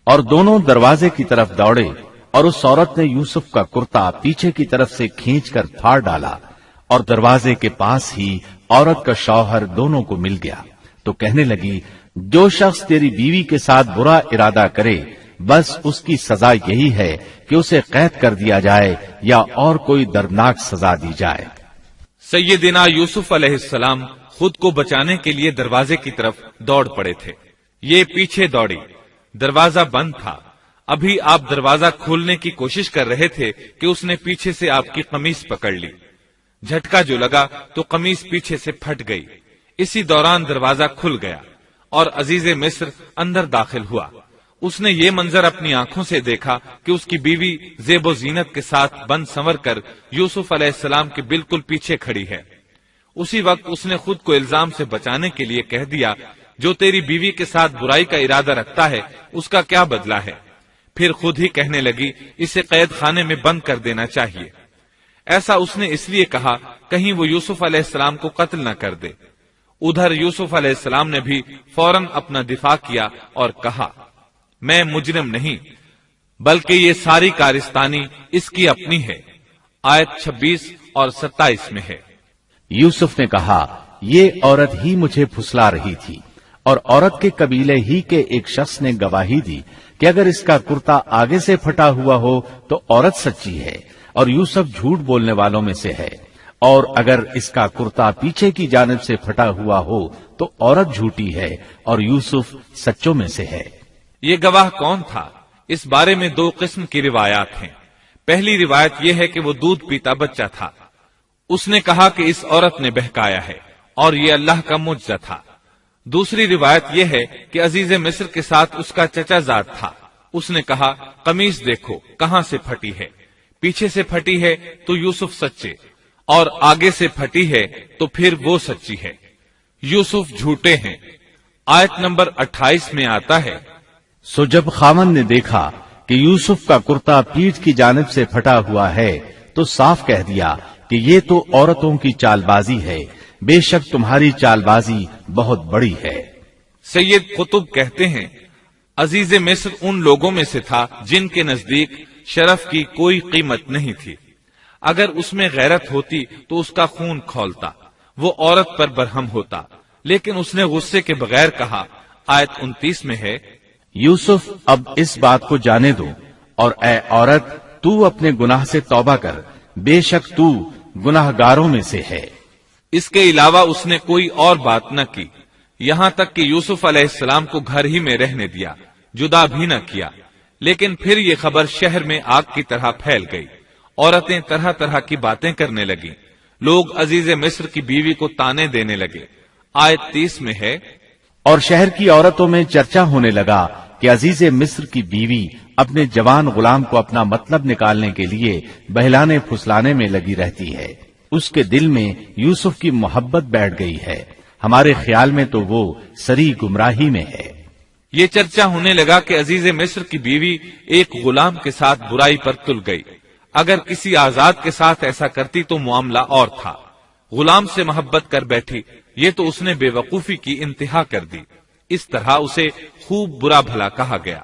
اور دونوں دروازے کی طرف دوڑے، اور اس عورت نے یوسف کا کرتا پیچھے کی طرف سے کھینچ کر پھاڑ ڈالا، اور دروازے کے پاس ہی عورت کا شوہر دونوں کو مل گیا، تو کہنے لگی، جو شخص تیری بیوی کے ساتھ برا ارادہ کرے بس اس کی سزا یہی ہے کہ اسے قید کر دیا جائے یا اور کوئی دردناک سزا دی جائے۔ سیدنا یوسف علیہ السلام خود کو بچانے کے لیے دروازے کی طرف دوڑ پڑے تھے، یہ پیچھے دوڑی، دروازہ بند تھا۔ ابھی آپ دروازہ کھولنے کی کوشش کر رہے تھے کہ اس نے پیچھے سے آپ کی قمیص پکڑ لی، جھٹکا جو لگا تو قمیص پیچھے سے پھٹ گئی۔ اسی دوران دروازہ کھل گیا اور عزیز مصر اندر داخل ہوا۔ اس نے یہ منظر اپنی آنکھوں سے دیکھا کہ اس کی بیوی زیب و زینت کے ساتھ بن سنور کر یوسف علیہ السلام کے بالکل پیچھے کھڑی ہے۔ اسی وقت اس نے خود کو الزام سے بچانے کے لیے کہہ دیا، جو تیری بیوی کے ساتھ برائی کا ارادہ رکھتا ہے اس کا کیا بدلہ ہے؟ پھر خود ہی کہنے لگی، اسے قید خانے میں بند کر دینا چاہیے۔ ایسا اس نے اس لیے کہا کہیں وہ یوسف علیہ السلام کو قتل نہ کر دے۔ ادھر یوسف علیہ السلام نے بھی فوراً اپنا دفاع کیا اور کہا، میں مجرم نہیں بلکہ یہ ساری کارستانی اس کی اپنی ہے۔ آیت 26 اور 27 میں ہے۔ یوسف نے کہا، یہ عورت ہی مجھے پھسلا رہی تھی، اور عورت کے قبیلے ہی کے ایک شخص نے گواہی دی کہ اگر اس کا کرتا آگے سے پھٹا ہوا ہو تو عورت سچی ہے اور یوسف جھوٹ بولنے والوں میں سے ہے، اور اگر اس کا کرتا پیچھے کی جانب سے پھٹا ہوا ہو تو عورت جھوٹی ہے اور یوسف سچوں میں سے ہے۔ یہ گواہ کون تھا؟ اس بارے میں دو قسم کی روایات ہیں۔ پہلی روایت یہ ہے کہ وہ دودھ پیتا بچہ تھا، اس نے کہا کہ اس عورت نے بہکایا ہے اور یہ اللہ کا معجزہ تھا۔ دوسری روایت یہ ہے کہ عزیز مصر کے ساتھ اس کا چچا زاد تھا، اس نے کہا، قمیص دیکھو کہاں سے پھٹی ہے، پیچھے سے پھٹی ہے تو یوسف سچے، اور آگے سے پھٹی ہے تو پھر وہ سچی ہے، یوسف جھوٹے ہیں۔ آیت نمبر 28 میں آتا ہے، سو جب خاوند نے دیکھا کہ یوسف کا کرتا پیٹھ کی جانب سے پھٹا ہوا ہے تو صاف کہہ دیا کہ یہ تو عورتوں کی چال بازی ہے، بے شک تمہاری چال بازی بہت بڑی ہے۔ سید قطب کہتے ہیں، عزیز مصر ان لوگوں میں سے تھا جن کے نزدیک شرف کی کوئی قیمت نہیں تھی۔ اگر اس میں غیرت ہوتی تو اس کا خون کھولتا، وہ عورت پر برہم ہوتا، لیکن اس نے غصے کے بغیر کہا۔ آیت 29 میں ہے، یوسف اب اس بات کو جانے دو، اور اے عورت تو اپنے گناہ سے توبہ کر، بے شک تو گناہ گاروں میں سے ہے۔ اس کے علاوہ اس نے کوئی اور بات نہ کی، یہاں تک کہ یوسف علیہ السلام کو گھر ہی میں رہنے دیا، جدا بھی نہ کیا۔ لیکن پھر یہ خبر شہر میں آگ کی طرح پھیل گئی، عورتیں طرح طرح کی باتیں کرنے لگیں، لوگ عزیز مصر کی بیوی کو تانے دینے لگے۔ آیت 30 میں ہے، اور شہر کی عورتوں میں چرچا ہونے لگا کہ عزیز مصر کی بیوی اپنے جوان غلام کو اپنا مطلب نکالنے کے لیے بہلانے پھسلانے میں لگی رہتی ہے، اس کے دل میں یوسف کی محبت بیٹھ گئی ہے، ہمارے خیال میں تو وہ سری گمراہی میں ہے۔ یہ چرچا ہونے لگا کہ عزیز مصر کی بیوی ایک غلام کے ساتھ برائی پر تل گئی، اگر کسی آزاد کے ساتھ ایسا کرتی تو معاملہ اور تھا، غلام سے محبت کر بیٹھی، یہ تو اس نے بے وقوفی کی انتہا کر دی۔ اس طرح اسے خوب برا بھلا کہا گیا۔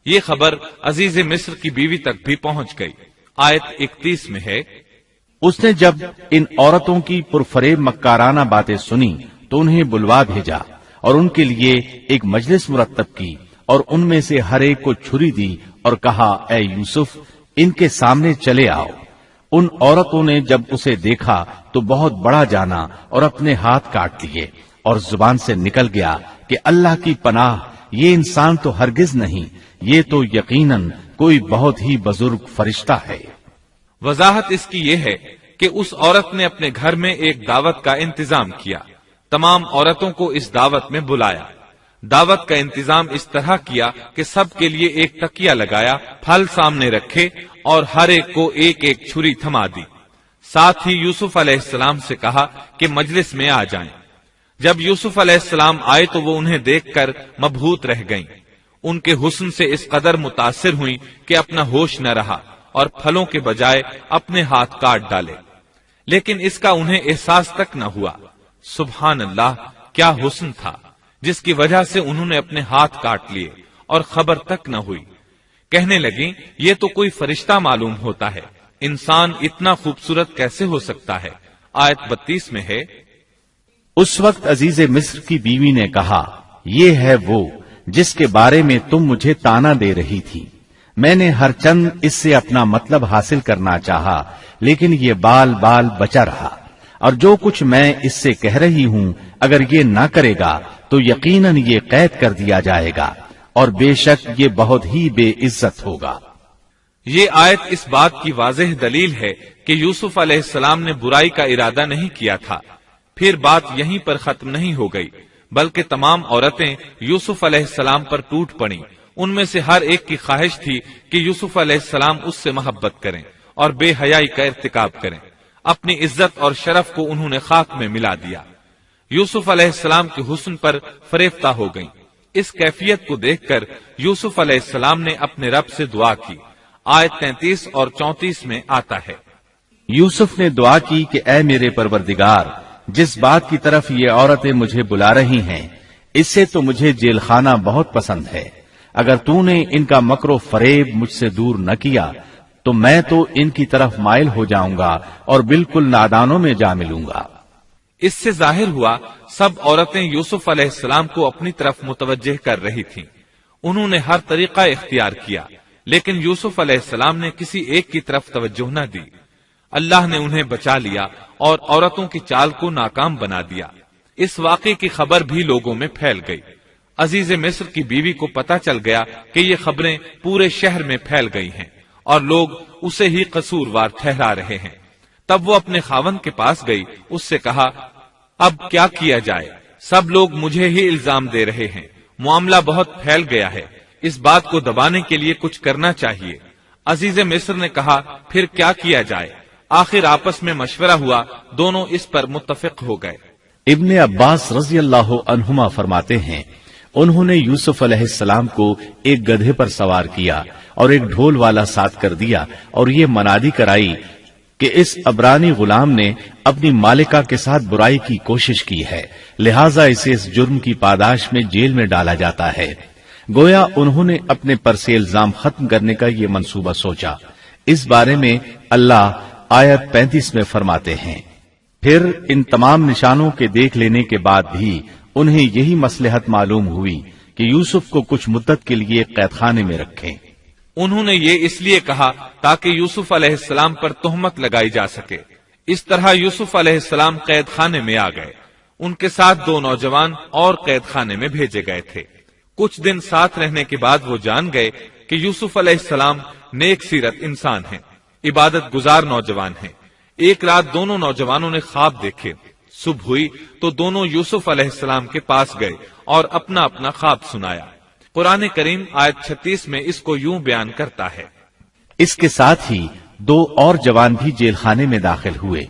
یہ خبر عزیز مصر کی بیوی تک بھی پہنچ گئی۔ آیت 31 میں ہے، اس نے جب ان عورتوں کی پرفریب مکارانہ باتیں سنی تو انہیں بلوا بھیجا اور ان کے لیے ایک مجلس مرتب کی، اور ان میں سے ہر ایک کو چھری دی اور کہا، اے یوسف ان کے سامنے چلے آؤ۔ ان عورتوں نے جب اسے دیکھا تو بہت بڑا جانا اور اپنے ہاتھ کاٹ لیے، اور زبان سے نکل گیا کہ اللہ کی پناہ، یہ انسان تو ہرگز نہیں، یہ تو یقیناً کوئی بہت ہی بزرگ فرشتہ ہے۔ وضاحت اس کی یہ ہے کہ اس عورت نے اپنے گھر میں ایک دعوت کا انتظام کیا، تمام عورتوں کو اس دعوت میں بلایا۔ دعوت کا انتظام اس طرح کیا کہ سب کے لیے ایک تکیہ لگایا، پھل سامنے رکھے اور ہر ایک کو ایک ایک چھری تھما دی۔ ساتھ ہی یوسف علیہ السلام سے کہا کہ مجلس میں آ جائیں۔ جب یوسف علیہ السلام آئے تو وہ انہیں دیکھ کر مبہوت رہ گئیں۔ ان کے حسن سے اس قدر متاثر ہوئیں کہ اپنا ہوش نہ رہا اور پھلوں کے بجائے اپنے ہاتھ کاٹ ڈالے، لیکن اس کا انہیں احساس تک نہ ہوا۔ سبحان اللہ، کیا حسن تھا جس کی وجہ سے انہوں نے اپنے ہاتھ کاٹ لیے اور خبر تک نہ ہوئی۔ کہنے لگیں یہ تو کوئی فرشتہ معلوم ہوتا ہے، انسان اتنا خوبصورت کیسے ہو سکتا ہے۔ آیت 32 میں ہے، اس وقت عزیز مصر کی بیوی نے کہا، یہ ہے وہ جس کے بارے میں تم مجھے تانا دے رہی تھی۔ میں نے ہر چند اس سے اپنا مطلب حاصل کرنا چاہا، لیکن یہ بال بال بچا رہا، اور جو کچھ میں اس سے کہہ رہی ہوں اگر یہ نہ کرے گا تو یقیناً یہ قید کر دیا جائے گا، اور بے شک یہ بہت ہی بے عزت ہوگا۔ یہ آیت اس بات کی واضح دلیل ہے کہ یوسف علیہ السلام نے برائی کا ارادہ نہیں کیا تھا۔ پھر بات یہیں پر ختم نہیں ہو گئی، بلکہ تمام عورتیں یوسف علیہ السلام پر ٹوٹ پڑیں۔ ان میں سے ہر ایک کی خواہش تھی کہ یوسف علیہ السلام اس سے محبت کریں اور بے حیائی کا ارتکاب کریں۔ اپنی عزت اور شرف کو انہوں نے خاک میں ملا دیا۔ یوسف علیہ السلام کے حسن پر فریفتہ ہو گئیں۔ اس کیفیت کو دیکھ کر یوسف علیہ السلام نے اپنے رب سے دعا کی۔ آیت 33 اور 34 میں آتا ہے، یوسف نے دعا کی کہ اے میرے پروردگار، جس بات کی طرف یہ عورتیں مجھے بلا رہی ہیں اس سے تو مجھے جیل خانہ بہت پسند ہے۔ اگر تو نے ان کا مکر و فریب مجھ سے دور نہ کیا تو میں تو ان کی طرف مائل ہو جاؤں گا اور بالکل نادانوں میں جا ملوں گا۔ اس سے ظاہر ہوا سب عورتیں یوسف علیہ السلام کو اپنی طرف متوجہ کر رہی تھیں۔ انہوں نے ہر طریقہ اختیار کیا، لیکن یوسف علیہ السلام نے کسی ایک کی طرف توجہ نہ دی۔ اللہ نے انہیں بچا لیا اور عورتوں کی چال کو ناکام بنا دیا۔ اس واقعے کی خبر بھی لوگوں میں پھیل گئی۔ عزیز مصر کی بیوی کو پتا چل گیا کہ یہ خبریں پورے شہر میں پھیل گئی ہیں اور لوگ اسے ہی قصوروار ٹھہرا رہے ہیں۔ تب وہ اپنے خاوند کے پاس گئی، اس سے کہا، اب کیا جائے؟ سب لوگ مجھے ہی الزام دے رہے ہیں، معاملہ بہت پھیل گیا ہے، اس بات کو دبانے کے لیے کچھ کرنا چاہیے۔ عزیز مصر نے کہا، پھر کیا جائے؟ آخر آپس میں مشورہ ہوا، دونوں اس پر متفق ہو گئے۔ ابن عباس رضی اللہ عنہما فرماتے ہیں، انہوں نے یوسف علیہ السلام کو ایک گدھے پر سوار کیا اور ایک ڈھول والا ساتھ کر دیا اور یہ منادی کرائی کہ اس عبرانی غلام نے اپنی مالکہ کے ساتھ برائی کی کوشش کی ہے، لہٰذا اسے اس جرم کی پاداش میں جیل میں ڈالا جاتا ہے۔ گویا انہوں نے اپنے پر سے الزام ختم کرنے کا یہ منصوبہ سوچا۔ اس بارے میں اللہ آیت 35 میں فرماتے ہیں، پھر ان تمام نشانوں کے دیکھ لینے کے بعد بھی انہیں یہی مصلحت معلوم ہوئی کہ یوسف کو کچھ مدت کے لیے قید خانے میں رکھیں۔ انہوں نے یہ اس لیے کہا تاکہ یوسف علیہ السلام پر تہمت لگائی جا سکے۔ اس طرح یوسف علیہ السلام قید خانے میں آ گئے۔ ان کے ساتھ 2 نوجوان اور قید خانے میں بھیجے گئے تھے۔ کچھ دن ساتھ رہنے کے بعد وہ جان گئے کہ یوسف علیہ السلام نیک سیرت انسان ہیں، عبادت گزار نوجوان ہیں۔ ایک رات دونوں نوجوانوں نے خواب دیکھے۔ صبح ہوئی تو دونوں یوسف علیہ السلام کے پاس گئے اور اپنا اپنا خواب سنایا۔ قرآن کریم آیت 36 میں اس کو یوں بیان کرتا ہے، اس کے ساتھ ہی 2 اور جوان بھی جیل خانے میں داخل ہوئے۔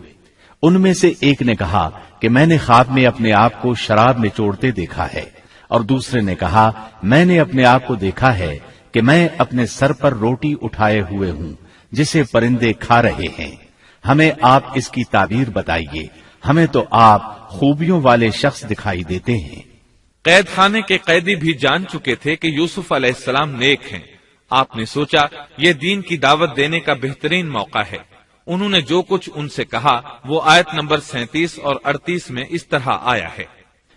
ان میں سے ایک نے کہا کہ میں نے خواب میں اپنے آپ کو شراب نچوڑتے دیکھا ہے، اور دوسرے نے کہا میں نے اپنے آپ کو دیکھا ہے کہ میں اپنے سر پر روٹی اٹھائے ہوئے ہوں جسے پرندے کھا رہے ہیں۔ ہمیں آپ اس کی تعبیر بتائیے، ہمیں تو آپ خوبیوں والے شخص دکھائی دیتے ہیں۔ قید خانے کے قیدی بھی جان چکے تھے کہ یوسف علیہ السلام نیک ہیں۔ آپ نے سوچا یہ دین کی دعوت دینے کا بہترین موقع ہے۔ انہوں نے جو کچھ ان سے کہا وہ آیت نمبر 37 اور 38 میں اس طرح آیا ہے،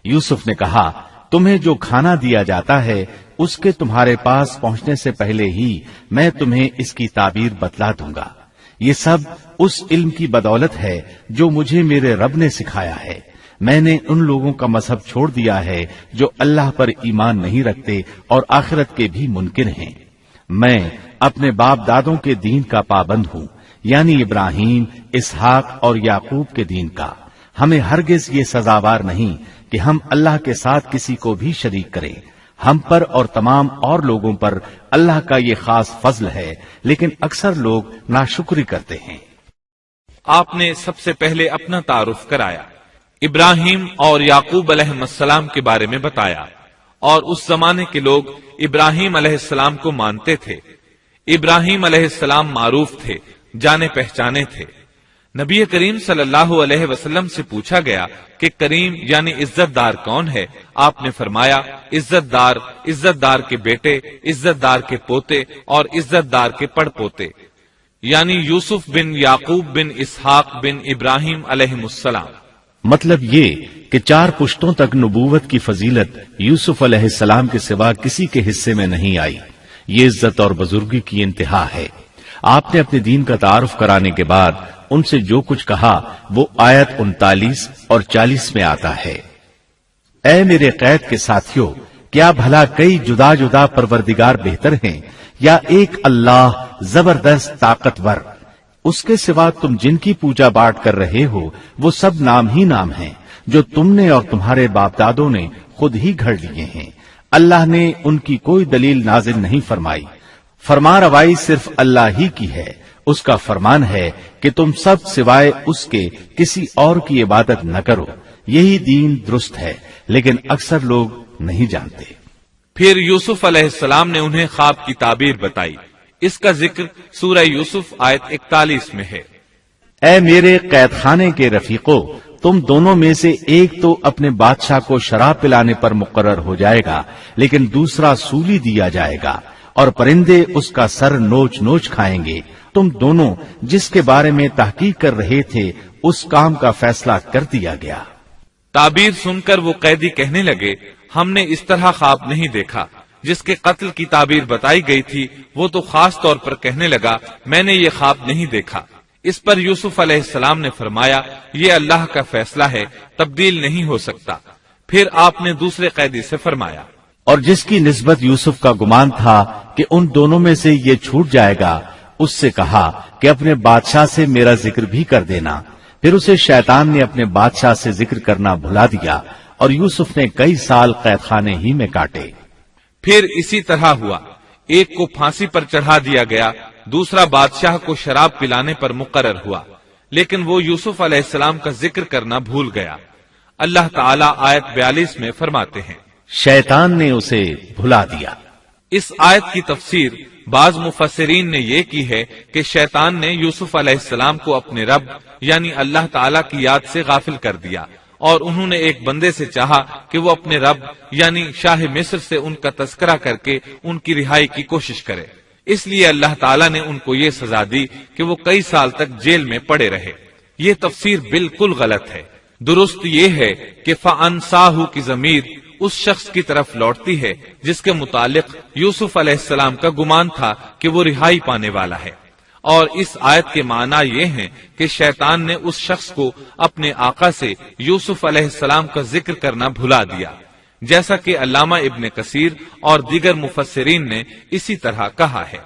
یوسف نے کہا تمہیں جو کھانا دیا جاتا ہے اس کے تمہارے پاس پہنچنے سے پہلے ہی میں تمہیں اس کی تعبیر بتلا دوں گا۔ یہ سب اس علم کی بدولت ہے جو مجھے میرے رب نے سکھایا ہے۔ میں نے ان لوگوں کا مذہب چھوڑ دیا ہے جو اللہ پر ایمان نہیں رکھتے اور آخرت کے بھی منکر ہیں۔ میں اپنے باپ دادوں کے دین کا پابند ہوں، یعنی ابراہیم، اسحاق اور یعقوب کے دین کا۔ ہمیں ہرگز یہ سزاوار نہیں کہ ہم اللہ کے ساتھ کسی کو بھی شریک کریں. ہم پر اور تمام اور لوگوں پر اللہ کا یہ خاص فضل ہے، لیکن اکثر لوگ ناشکری کرتے ہیں. آپ نے سب سے پہلے اپنا تعارف کرایا، ابراہیم اور یعقوب علیہ السلام کے بارے میں بتایا، اور اس زمانے کے لوگ ابراہیم علیہ السلام کو مانتے تھے. ابراہیم علیہ السلام معروف تھے، جانے پہچانے تھے. نبی کریم صلی اللہ علیہ وسلم سے پوچھا گیا کہ کریم یعنی عزت دار کون ہے؟ آپ نے فرمایا عزت دار کے بیٹے، عزت دار کے پوتے اور عزت دار کے پڑ پوتے، یعنی یوسف بن یعقوب بن اسحاق بن ابراہیم علیہ السلام. مطلب یہ کہ 4 پشتوں تک نبوت کی فضیلت یوسف علیہ السلام کے سوا کسی کے حصے میں نہیں آئی. یہ عزت اور بزرگی کی انتہا ہے. آپ نے اپنے دین کا تعارف کرانے کے بعد ان سے جو کچھ کہا وہ آیت 39 اور 40 میں آتا ہے. اے میرے قید کے ساتھیوں، کیا بھلا کئی جدا جدا پروردگار بہتر ہیں یا ایک اللہ زبردست طاقتور؟ اس کے سوا تم جن کی پوجا پاٹ کر رہے ہو وہ سب نام ہی نام ہیں جو تم نے اور تمہارے باپ دادوں نے خود ہی گھڑ لیے ہیں. اللہ نے ان کی کوئی دلیل نازل نہیں فرمائی. فرما روائی صرف اللہ ہی کی ہے. اس کا فرمان ہے کہ تم سب سوائے اس کے کسی اور کی عبادت نہ کرو. یہی دین درست ہے، لیکن اکثر لوگ نہیں جانتے. پھر یوسف علیہ السلام نے انہیں خواب کی تعبیر بتائی. اس کا ذکر سورہ یوسف آیت 41 میں ہے. اے میرے قید خانے کے رفیقو، تم دونوں میں سے ایک تو اپنے بادشاہ کو شراب پلانے پر مقرر ہو جائے گا، لیکن دوسرا سولی دیا جائے گا اور پرندے اس کا سر نوچ نوچ کھائیں گے. تم دونوں جس کے بارے میں تحقیق کر رہے تھے اس کام کا فیصلہ کر دیا گیا. تعبیر سن کر وہ قیدی کہنے لگے ہم نے اس طرح خواب نہیں دیکھا. جس کے قتل کی تعبیر بتائی گئی تھی وہ تو خاص طور پر کہنے لگا میں نے یہ خواب نہیں دیکھا. اس پر یوسف علیہ السلام نے فرمایا یہ اللہ کا فیصلہ ہے، تبدیل نہیں ہو سکتا. پھر آپ نے دوسرے قیدی سے فرمایا اور جس کی نسبت یوسف کا گمان تھا کہ ان دونوں میں سے یہ چھوٹ جائے گا، اس سے کہا کہ اپنے بادشاہ سے میرا ذکر بھی کر دینا. پھر اسے شیطان نے اپنے بادشاہ سے ذکر کرنا بھلا دیا اور یوسف نے کئی سال قید خانے ہی میں کاٹے. پھر اسی طرح ہوا. ایک کو پھانسی پر چڑھا دیا گیا، دوسرا بادشاہ کو شراب پلانے پر مقرر ہوا، لیکن وہ یوسف علیہ السلام کا ذکر کرنا بھول گیا. اللہ تعالیٰ آیت 42 میں فرماتے ہیں شیطان نے اسے بھلا دیا. اس آیت کی تفسیر بعض مفسرین نے یہ کی ہے کہ شیطان نے یوسف علیہ السلام کو اپنے رب یعنی اللہ تعالیٰ کی یاد سے غافل کر دیا، اور انہوں نے ایک بندے سے چاہا کہ وہ اپنے رب یعنی شاہ مصر سے ان کا تذکرہ کر کے ان کی رہائی کی کوشش کرے. اس لیے اللہ تعالیٰ نے ان کو یہ سزا دی کہ وہ کئی سال تک جیل میں پڑے رہے. یہ تفسیر بالکل غلط ہے. درست یہ ہے کہ فَأَنْسَاهُ کی ضمیر اس شخص کی طرف لوٹتی ہے جس کے متعلق یوسف علیہ السلام کا گمان تھا کہ وہ رہائی پانے والا ہے. اور اس آیت کے معنی یہ ہیں کہ شیطان نے اس شخص کو اپنے آقا سے یوسف علیہ السلام کا ذکر کرنا بھلا دیا، جیسا کہ علامہ ابن کثیر اور دیگر مفسرین نے اسی طرح کہا ہے.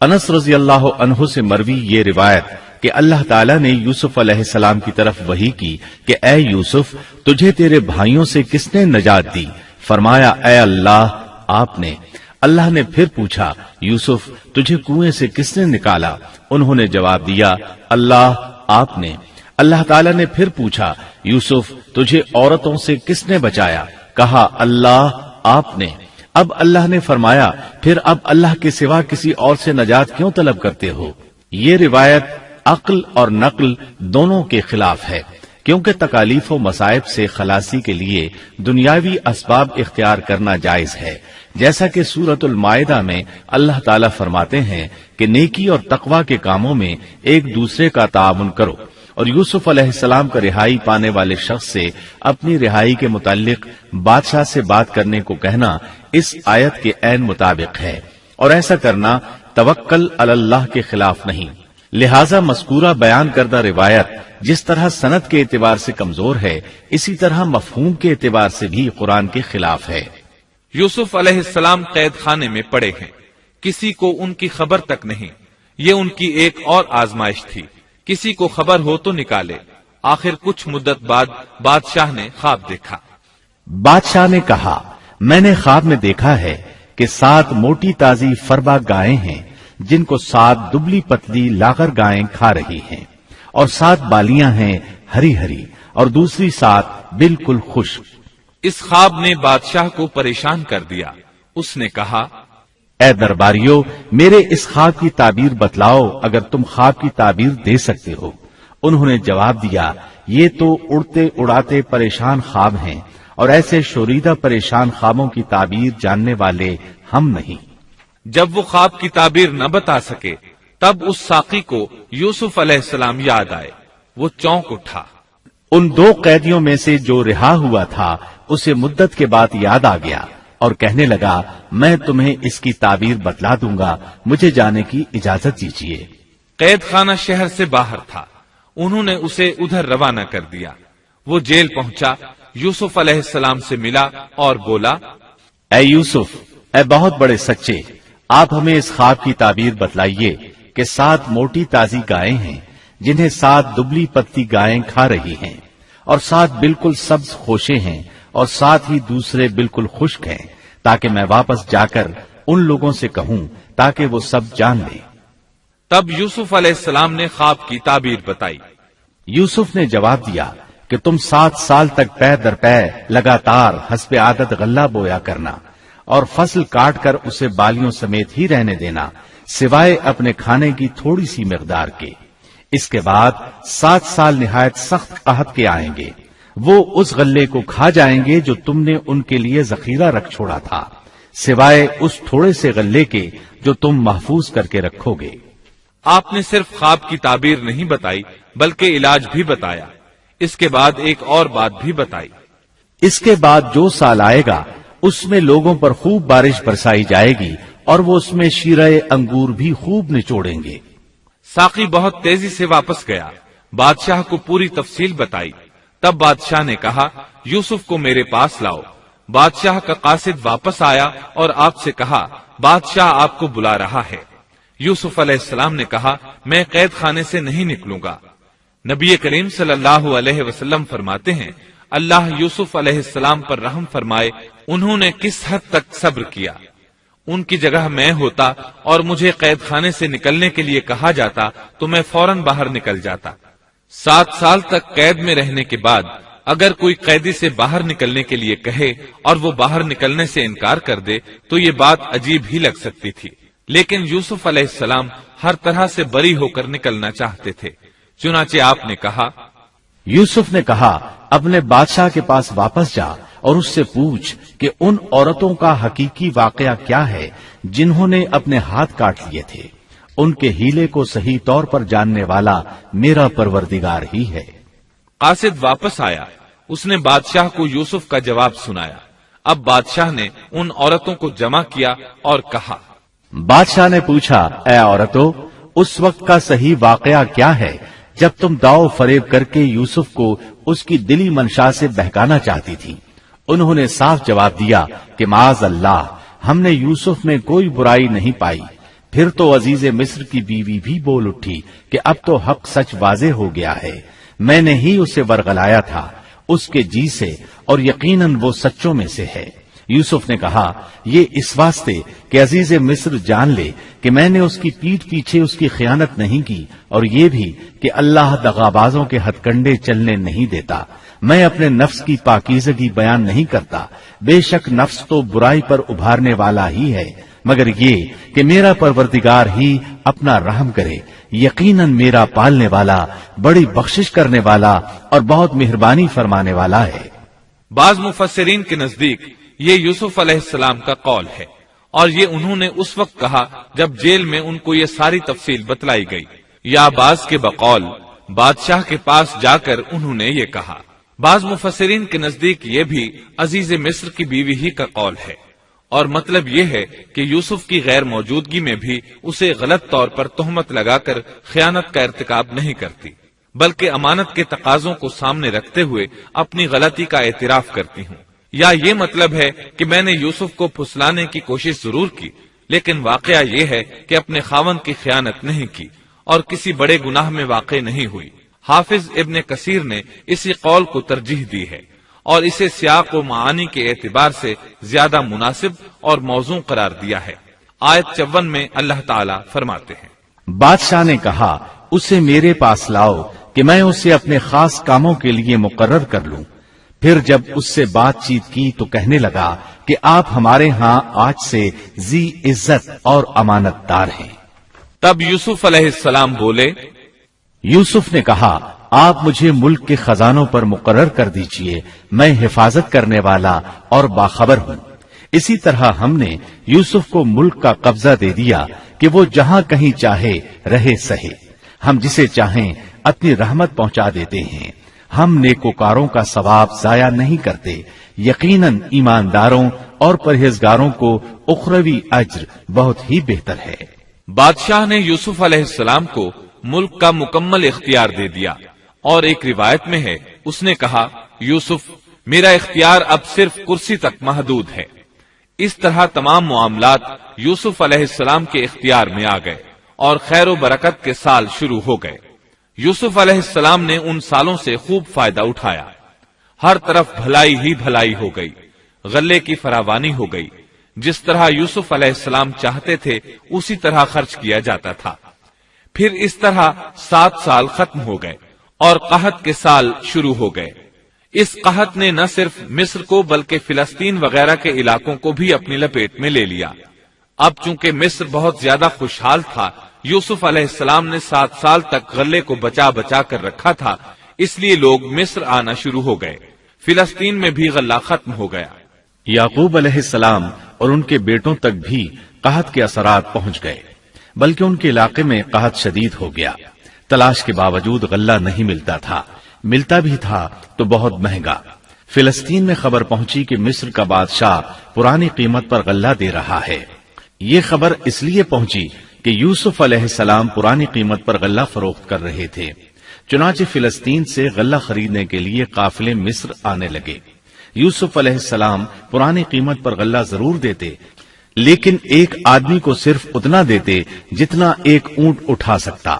انس رضی اللہ عنہ سے مروی یہ روایت کہ اللہ تعالیٰ نے یوسف علیہ السلام کی طرف وحی کی کہ اے یوسف تجھے تیرے بھائیوں سے کس نے نجات دی؟ فرمایا اے اللہ آپ نے. اللہ نے پھر پوچھا یوسف تجھے کنویں سے کس نے نکالا؟ انہوں نے جواب دیا اللہ آپ نے. اللہ تعالیٰ نے پھر پوچھا یوسف تجھے عورتوں سے کس نے بچایا؟ کہا اللہ آپ نے. اب اللہ نے فرمایا پھر اب اللہ کے سوا کسی اور سے نجات کیوں طلب کرتے ہو؟ یہ روایت عقل اور نقل دونوں کے خلاف ہے، کیونکہ تکالیف و مصائب سے خلاصی کے لیے دنیاوی اسباب اختیار کرنا جائز ہے، جیسا کہ سورۃ المائدہ میں اللہ تعالیٰ فرماتے ہیں کہ نیکی اور تقوی کے کاموں میں ایک دوسرے کا تعاون کرو. اور یوسف علیہ السلام کا رہائی پانے والے شخص سے اپنی رہائی کے متعلق بادشاہ سے بات کرنے کو کہنا اس آیت کے عین مطابق ہے، اور ایسا کرنا توکل علی اللہ کے خلاف نہیں. لہذا مذکورہ بیان کردہ روایت جس طرح سند کے اعتبار سے کمزور ہے، اسی طرح مفہوم کے اعتبار سے بھی قرآن کے خلاف ہے. یوسف علیہ السلام قید خانے میں پڑے ہیں، کسی کو ان کی خبر تک نہیں. یہ ان کی ایک اور آزمائش تھی، کسی کو خبر ہو تو نکالے. آخر کچھ مدت بعد بادشاہ نے خواب دیکھا۔ بادشاہ نے کہا، میں نے خواب میں دیکھا ہے کہ 7 موٹی تازی فربا گائیں ہیں جن کو 7 دبلی پتلی لاغر گائیں کھا رہی ہیں، اور 7 بالیاں ہیں ہری ہری اور دوسری 7 بالکل خشک۔ اس خواب نے بادشاہ کو پریشان کر دیا۔ اس نے کہا، اے درباریو، میرے اس خواب کی تعبیر بتلاؤ اگر تم خواب کی تعبیر دے سکتے ہو۔ انہوں نے جواب دیا، یہ تو اڑتے اڑاتے پریشان خواب ہیں، اور ایسے شوریدہ پریشان خوابوں کی تعبیر جاننے والے ہم نہیں۔ جب وہ خواب کی تعبیر نہ بتا سکے تب اس ساقی کو یوسف علیہ السلام یاد آئے۔ وہ چونک اٹھا۔ ان 2 قیدیوں میں سے جو رہا ہوا تھا اسے مدت کے بعد یاد آ گیا اور کہنے لگا، میں تمہیں اس کی تعبیر بتلا دوں گا، مجھے جانے کی اجازت دیجیے۔ قید خانہ شہر سے باہر تھا۔ انہوں نے اسے ادھر روانہ کر دیا۔ وہ جیل پہنچا، یوسف علیہ السلام سے ملا اور بولا، اے یوسف، اے بہت بڑے سچے، آپ ہمیں اس خواب کی تعبیر بتلائیے کہ 7 موٹی تازی گائیں ہیں جنہیں 7 دبلی پتی گائیں کھا رہی ہیں، اور 7 بالکل سبز خوشے ہیں، اور 7 ہی دوسرے بالکل خشک ہیں، تاکہ میں واپس جا کر ان لوگوں سے کہوں تاکہ وہ سب جان لیں۔ تب یوسف علیہ السلام نے خواب کی تعبیر بتائی۔ یوسف نے جواب دیا کہ تم 7 سال تک پے در پے لگاتار حسب عادت غلہ بویا کرنا، اور فصل کاٹ کر اسے بالیوں سمیت ہی رہنے دینا، سوائے اپنے کھانے کی تھوڑی سی مقدار کے۔ اس کے بعد 7 سال نہایت سخت قحط کے آئیں گے، وہ اس غلے کو کھا جائیں گے جو تم نے ان کے لیے ذخیرہ رکھ چھوڑا تھا، سوائے اس تھوڑے سے غلے کے جو تم محفوظ کر کے رکھو گے۔ آپ نے صرف خواب کی تعبیر نہیں بتائی بلکہ علاج بھی بتایا۔ اس کے بعد ایک اور بات بھی بتائی۔ اس کے بعد جو سال آئے گا اس میں لوگوں پر خوب بارش برسائی جائے گی، اور وہ اس میں شیرہ انگور بھی خوب نچوڑیں گے۔ ساقی بہت تیزی سے واپس گیا، بادشاہ کو پوری تفصیل بتائی۔ تب بادشاہ نے کہا، یوسف کو میرے پاس لاؤ۔ بادشاہ کا قاصد واپس آیا اور آپ سے کہا، بادشاہ آپ کو بلا رہا ہے۔ یوسف علیہ السلام نے کہا، میں قید خانے سے نہیں نکلوں گا۔ نبی کریم صلی اللہ علیہ وسلم فرماتے ہیں، اللہ یوسف علیہ السلام پر رحم فرمائے، انہوں نے کس حد تک صبر کیا۔ ان کی جگہ میں ہوتا اور مجھے قید خانے سے نکلنے کے لیے کہا جاتا تو میں فوراً باہر نکل جاتا۔ 7 سال تک قید میں رہنے کے بعد اگر کوئی قیدی سے باہر نکلنے کے لیے کہے اور وہ باہر نکلنے سے انکار کر دے تو یہ بات عجیب ہی لگ سکتی تھی، لیکن یوسف علیہ السلام ہر طرح سے بری ہو کر نکلنا چاہتے تھے۔ چنانچہ آپ نے کہا، یوسف نے کہا، اپنے بادشاہ کے پاس واپس جا اور اس سے پوچھ کہ ان عورتوں کا حقیقی واقعہ کیا ہے جنہوں نے اپنے ہاتھ کاٹ لیے تھے۔ ان کے ہیلے کو صحیح طور پر جاننے والا میرا پروردگار ہی ہے۔ قاصد واپس آیا، اس نے بادشاہ کو یوسف کا جواب سنایا۔ اب بادشاہ نے ان عورتوں کو جمع کیا اور کہا، بادشاہ نے پوچھا، اے عورتوں، اس وقت کا صحیح واقعہ کیا ہے جب تم داؤ فریب کر کے یوسف کو اس کی دلی منشا سے بہکانا چاہتی تھی؟ انہوں نے صاف جواب دیا کہ معاذ اللہ، ہم نے یوسف میں کوئی برائی نہیں پائی۔ پھر تو عزیز مصر کی بیوی بھی بول اٹھی کہ اب تو حق سچ واضح ہو گیا ہے، میں نے ہی اسے ورغلایا تھا اس کے جی سے، اور یقیناً وہ سچوں میں سے ہے۔ یوسف نے کہا، یہ اس واسطے کہ عزیز مصر جان لے کہ میں نے اس کی پیٹھ پیچھے اس کی خیانت نہیں کی، اور یہ بھی کہ اللہ دغابازوں کے ہتھ کنڈے چلنے نہیں دیتا۔ میں اپنے نفس کی پاکیزگی بیان نہیں کرتا، بے شک نفس تو برائی پر ابھارنے والا ہی ہے، مگر یہ کہ میرا پروردگار ہی اپنا رحم کرے، یقیناً میرا پالنے والا، بڑی بخشش کرنے والا اور بہت مہربانی فرمانے والا ہے۔ بعض مفسرین کے نزدیک یہ یوسف علیہ السلام کا قول ہے، اور یہ انہوں نے اس وقت کہا جب جیل میں ان کو یہ ساری تفصیل بتلائی گئی، یا بعض کے بقول بادشاہ کے پاس جا کر انہوں نے یہ کہا۔ بعض مفسرین کے نزدیک یہ بھی عزیز مصر کی بیوی ہی کا قول ہے، اور مطلب یہ ہے کہ یوسف کی غیر موجودگی میں بھی اسے غلط طور پر تہمت لگا کر خیانت کا ارتکاب نہیں کرتی، بلکہ امانت کے تقاضوں کو سامنے رکھتے ہوئے اپنی غلطی کا اعتراف کرتی ہوں۔ یا یہ مطلب ہے کہ میں نے یوسف کو پھسلانے کی کوشش ضرور کی، لیکن واقعہ یہ ہے کہ اپنے خاوند کی خیانت نہیں کی اور کسی بڑے گناہ میں واقع نہیں ہوئی۔ حافظ ابن کثیر نے اسی قول کو ترجیح دی ہے اور اسے سیاق و معانی کے اعتبار سے زیادہ مناسب اور موزوں قرار دیا ہے۔ آیت 54 میں اللہ تعالیٰ فرماتے ہیں، بادشاہ نے کہا اسے میرے پاس لاؤ کہ میں اسے اپنے خاص کاموں کے لیے مقرر کر لوں۔ پھر جب اس سے بات چیت کی تو کہنے لگا کہ آپ ہمارے ہاں آج سے ذی عزت اور امانت دار ہیں۔ تب یوسف علیہ السلام بولے، یوسف نے کہا آپ مجھے ملک کے خزانوں پر مقرر کر دیجئے، میں حفاظت کرنے والا اور باخبر ہوں۔ اسی طرح ہم نے یوسف کو ملک کا قبضہ دے دیا کہ وہ جہاں کہیں چاہے رہے سہے، ہم جسے چاہیں اپنی رحمت پہنچا دیتے ہیں، ہم نیکوکاروں کا ثواب ضائع نہیں کرتے، یقیناً ایمانداروں اور پرہیزگاروں کو اخروی اجر بہت ہی بہتر ہے۔ بادشاہ نے یوسف علیہ السلام کو ملک کا مکمل اختیار دے دیا، اور ایک روایت میں ہے اس نے کہا، یوسف میرا اختیار اب صرف کرسی تک محدود ہے۔ اس طرح تمام معاملات یوسف علیہ السلام کے اختیار میں آ گئے اور خیر و برکت کے سال شروع ہو گئے۔ یوسف علیہ السلام نے ان سالوں سے خوب فائدہ اٹھایا، ہر طرف بھلائی ہی بھلائی ہو گئی، غلے کی فراوانی ہو گئی، جس طرح یوسف علیہ السلام چاہتے تھے اسی طرح خرچ کیا جاتا تھا۔ پھر اس طرح 7 سال ختم ہو گئے اور قحط کے سال شروع ہو گئے۔ اس قحط نے نہ صرف مصر کو بلکہ فلسطین وغیرہ کے علاقوں کو بھی اپنی لپیٹ میں لے لیا۔ اب چونکہ مصر بہت زیادہ خوشحال تھا، یوسف علیہ السلام نے 7 سال تک غلے کو بچا بچا کر رکھا تھا، اس لیے لوگ مصر آنا شروع ہو گئے۔ فلسطین میں بھی غلہ ختم ہو گیا۔ یعقوب علیہ السلام اور ان کے بیٹوں تک بھی قحط کے اثرات پہنچ گئے، بلکہ ان کے علاقے میں قحط شدید ہو گیا۔ تلاش کے باوجود غلہ نہیں ملتا تھا، ملتا بھی تھا تو بہت مہنگا۔ فلسطین میں خبر پہنچی کہ مصر کا بادشاہ پرانی قیمت پر غلہ دے رہا ہے۔ یہ خبر اس لیے پہنچی کہ یوسف علیہ السلام پرانی قیمت پر غلہ فروخت کر رہے تھے، چنانچہ فلسطین سے غلہ خریدنے کے لیے قافلے مصر آنے لگے۔ یوسف علیہ السلام پرانی قیمت پر غلہ ضرور دیتے، لیکن ایک آدمی کو صرف اتنا دیتے جتنا ایک اونٹ اٹھا سکتا،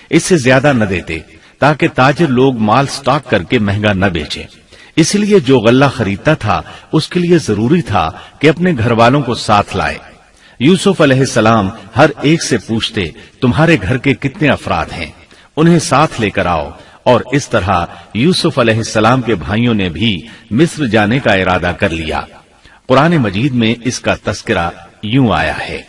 اس سے زیادہ نہ دیتے تاکہ تاجر لوگ مال سٹاک کر کے مہنگا نہ بیچیں۔ اس لیے جو غلہ خریدتا تھا اس کے لیے ضروری تھا کہ اپنے گھر والوں کو ساتھ لائے۔ یوسف علیہ السلام ہر ایک سے پوچھتے تمہارے گھر کے کتنے افراد ہیں، انہیں ساتھ لے کر آؤ، اور اس طرح یوسف علیہ السلام کے بھائیوں نے بھی مصر جانے کا ارادہ کر لیا۔ قرآن مجید میں اس کا تذکرہ یوں آیا ہے،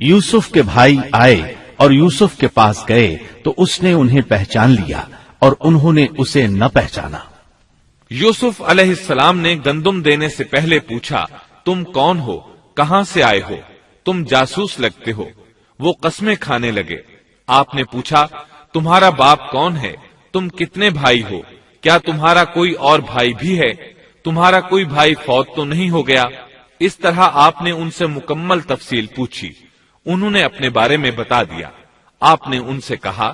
یوسف کے بھائی آئے اور یوسف کے پاس گئے تو اس نے انہیں پہچان لیا اور انہوں نے اسے نہ پہچانا۔ یوسف علیہ السلام نے گندم دینے سے پہلے پوچھا، تم کون ہو، کہاں سے آئے ہو، تم جاسوس لگتے ہو۔ وہ قسمیں کھانے لگے۔ آپ نے پوچھا، تمہارا باپ کون ہے، تم کتنے بھائی ہو، کیا تمہارا کوئی اور بھائی بھی ہے، تمہارا کوئی بھائی فوت تو نہیں ہو گیا؟ اس طرح آپ نے ان سے مکمل تفصیل پوچھی، انہوں نے اپنے بارے میں بتا دیا۔ آپ نے ان سے کہا،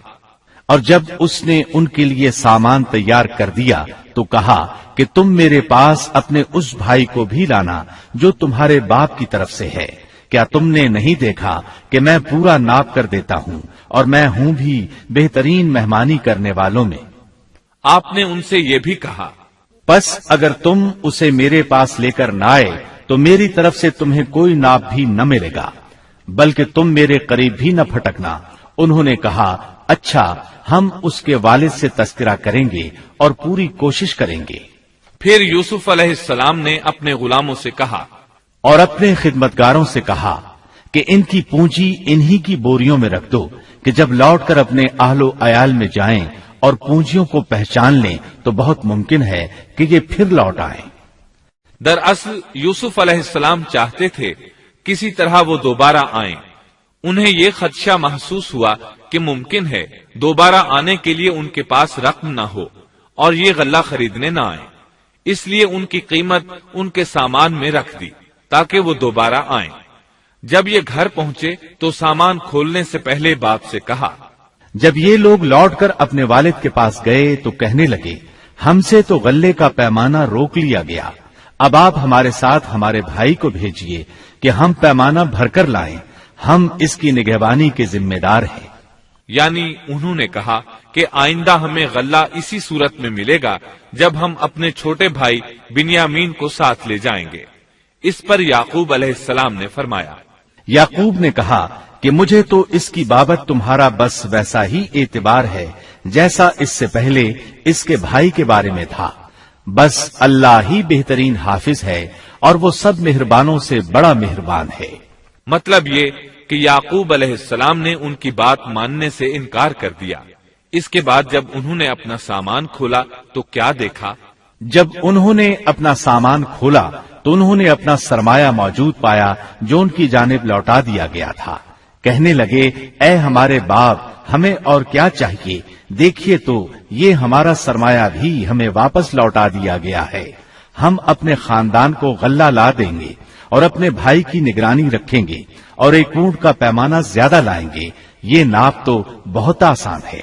اور جب اس نے ان کے لیے سامان تیار کر دیا تو کہا کہ تم میرے پاس اپنے اس بھائی کو بھی لانا جو تمہارے باپ کی طرف سے ہے۔ کیا تم نے نہیں دیکھا کہ میں پورا ناپ کر دیتا ہوں اور میں ہوں بھی بہترین مہمانی کرنے والوں میں؟ آپ نے ان سے یہ بھی کہا، پس اگر تم اسے میرے پاس لے کر نہ آئے تو میری طرف سے تمہیں کوئی ناپ بھی نہ ملے گا، بلکہ تم میرے قریب بھی نہ پھٹکنا۔ انہوں نے کہا، اچھا، ہم اس کے والد سے تذکرہ کریں گے اور پوری کوشش کریں گے۔ پھر یوسف علیہ السلام نے اپنے غلاموں سے کہا اور اپنے خدمتگاروں سے کہا کہ ان کی پونجی انہی کی بوریوں میں رکھ دو کہ جب لوٹ کر اپنے اہل و عیال میں جائیں اور پونجیوں کو پہچان لیں تو بہت ممکن ہے کہ یہ پھر لوٹ آئیں۔ دراصل یوسف علیہ السلام چاہتے تھے کسی طرح وہ دوبارہ آئیں۔ انہیں یہ خدشہ محسوس ہوا کہ ممکن ہے دوبارہ آنے کے لیے ان کے پاس رقم نہ ہو اور یہ غلہ خریدنے نہ آئیں، اس لیے ان کی قیمت ان کے سامان میں رکھ دی تاکہ وہ دوبارہ آئیں۔ جب یہ گھر پہنچے تو سامان کھولنے سے پہلے باپ سے کہا، جب یہ لوگ لوٹ کر اپنے والد کے پاس گئے تو کہنے لگے، ہم سے تو غلے کا پیمانہ روک لیا گیا، اب آپ ہمارے ساتھ ہمارے بھائی کو بھیجیے کہ ہم پیمانہ بھر کر لائیں، ہم اس کی نگہبانی کے ذمہ دار ہیں۔ یعنی انہوں نے کہا کہ آئندہ ہمیں غلہ اسی صورت میں ملے گا جب ہم اپنے چھوٹے بھائی بنیامین کو ساتھ لے جائیں گے۔ اس پر یعقوب علیہ السلام نے فرمایا، یعقوب نے کہا کہ مجھے تو اس کی بابت تمہارا بس ویسا ہی اعتبار ہے جیسا اس سے پہلے اس کے بھائی کے بارے میں تھا، بس اللہ ہی بہترین حافظ ہے اور وہ سب مہربانوں سے بڑا مہربان ہے۔ مطلب یہ کہ یعقوب علیہ السلام نے ان کی بات ماننے سے انکار کر دیا۔ اس کے بعد جب انہوں نے اپنا سامان کھولا تو کیا دیکھا؟ جب انہوں نے اپنا سامان کھولا تو انہوں نے اپنا سرمایہ موجود پایا جو ان کی جانب لوٹا دیا گیا تھا۔ کہنے لگے، اے ہمارے باپ، ہمیں اور کیا چاہیے؟ دیکھیے تو یہ ہمارا سرمایہ بھی ہمیں واپس لوٹا دیا گیا ہے۔ ہم اپنے خاندان کو غلہ لا دیں گے اور اپنے بھائی کی نگرانی رکھیں گے اور ایک اونٹ کا پیمانہ زیادہ لائیں گے۔ یہ ناپ تو بہت آسان ہے۔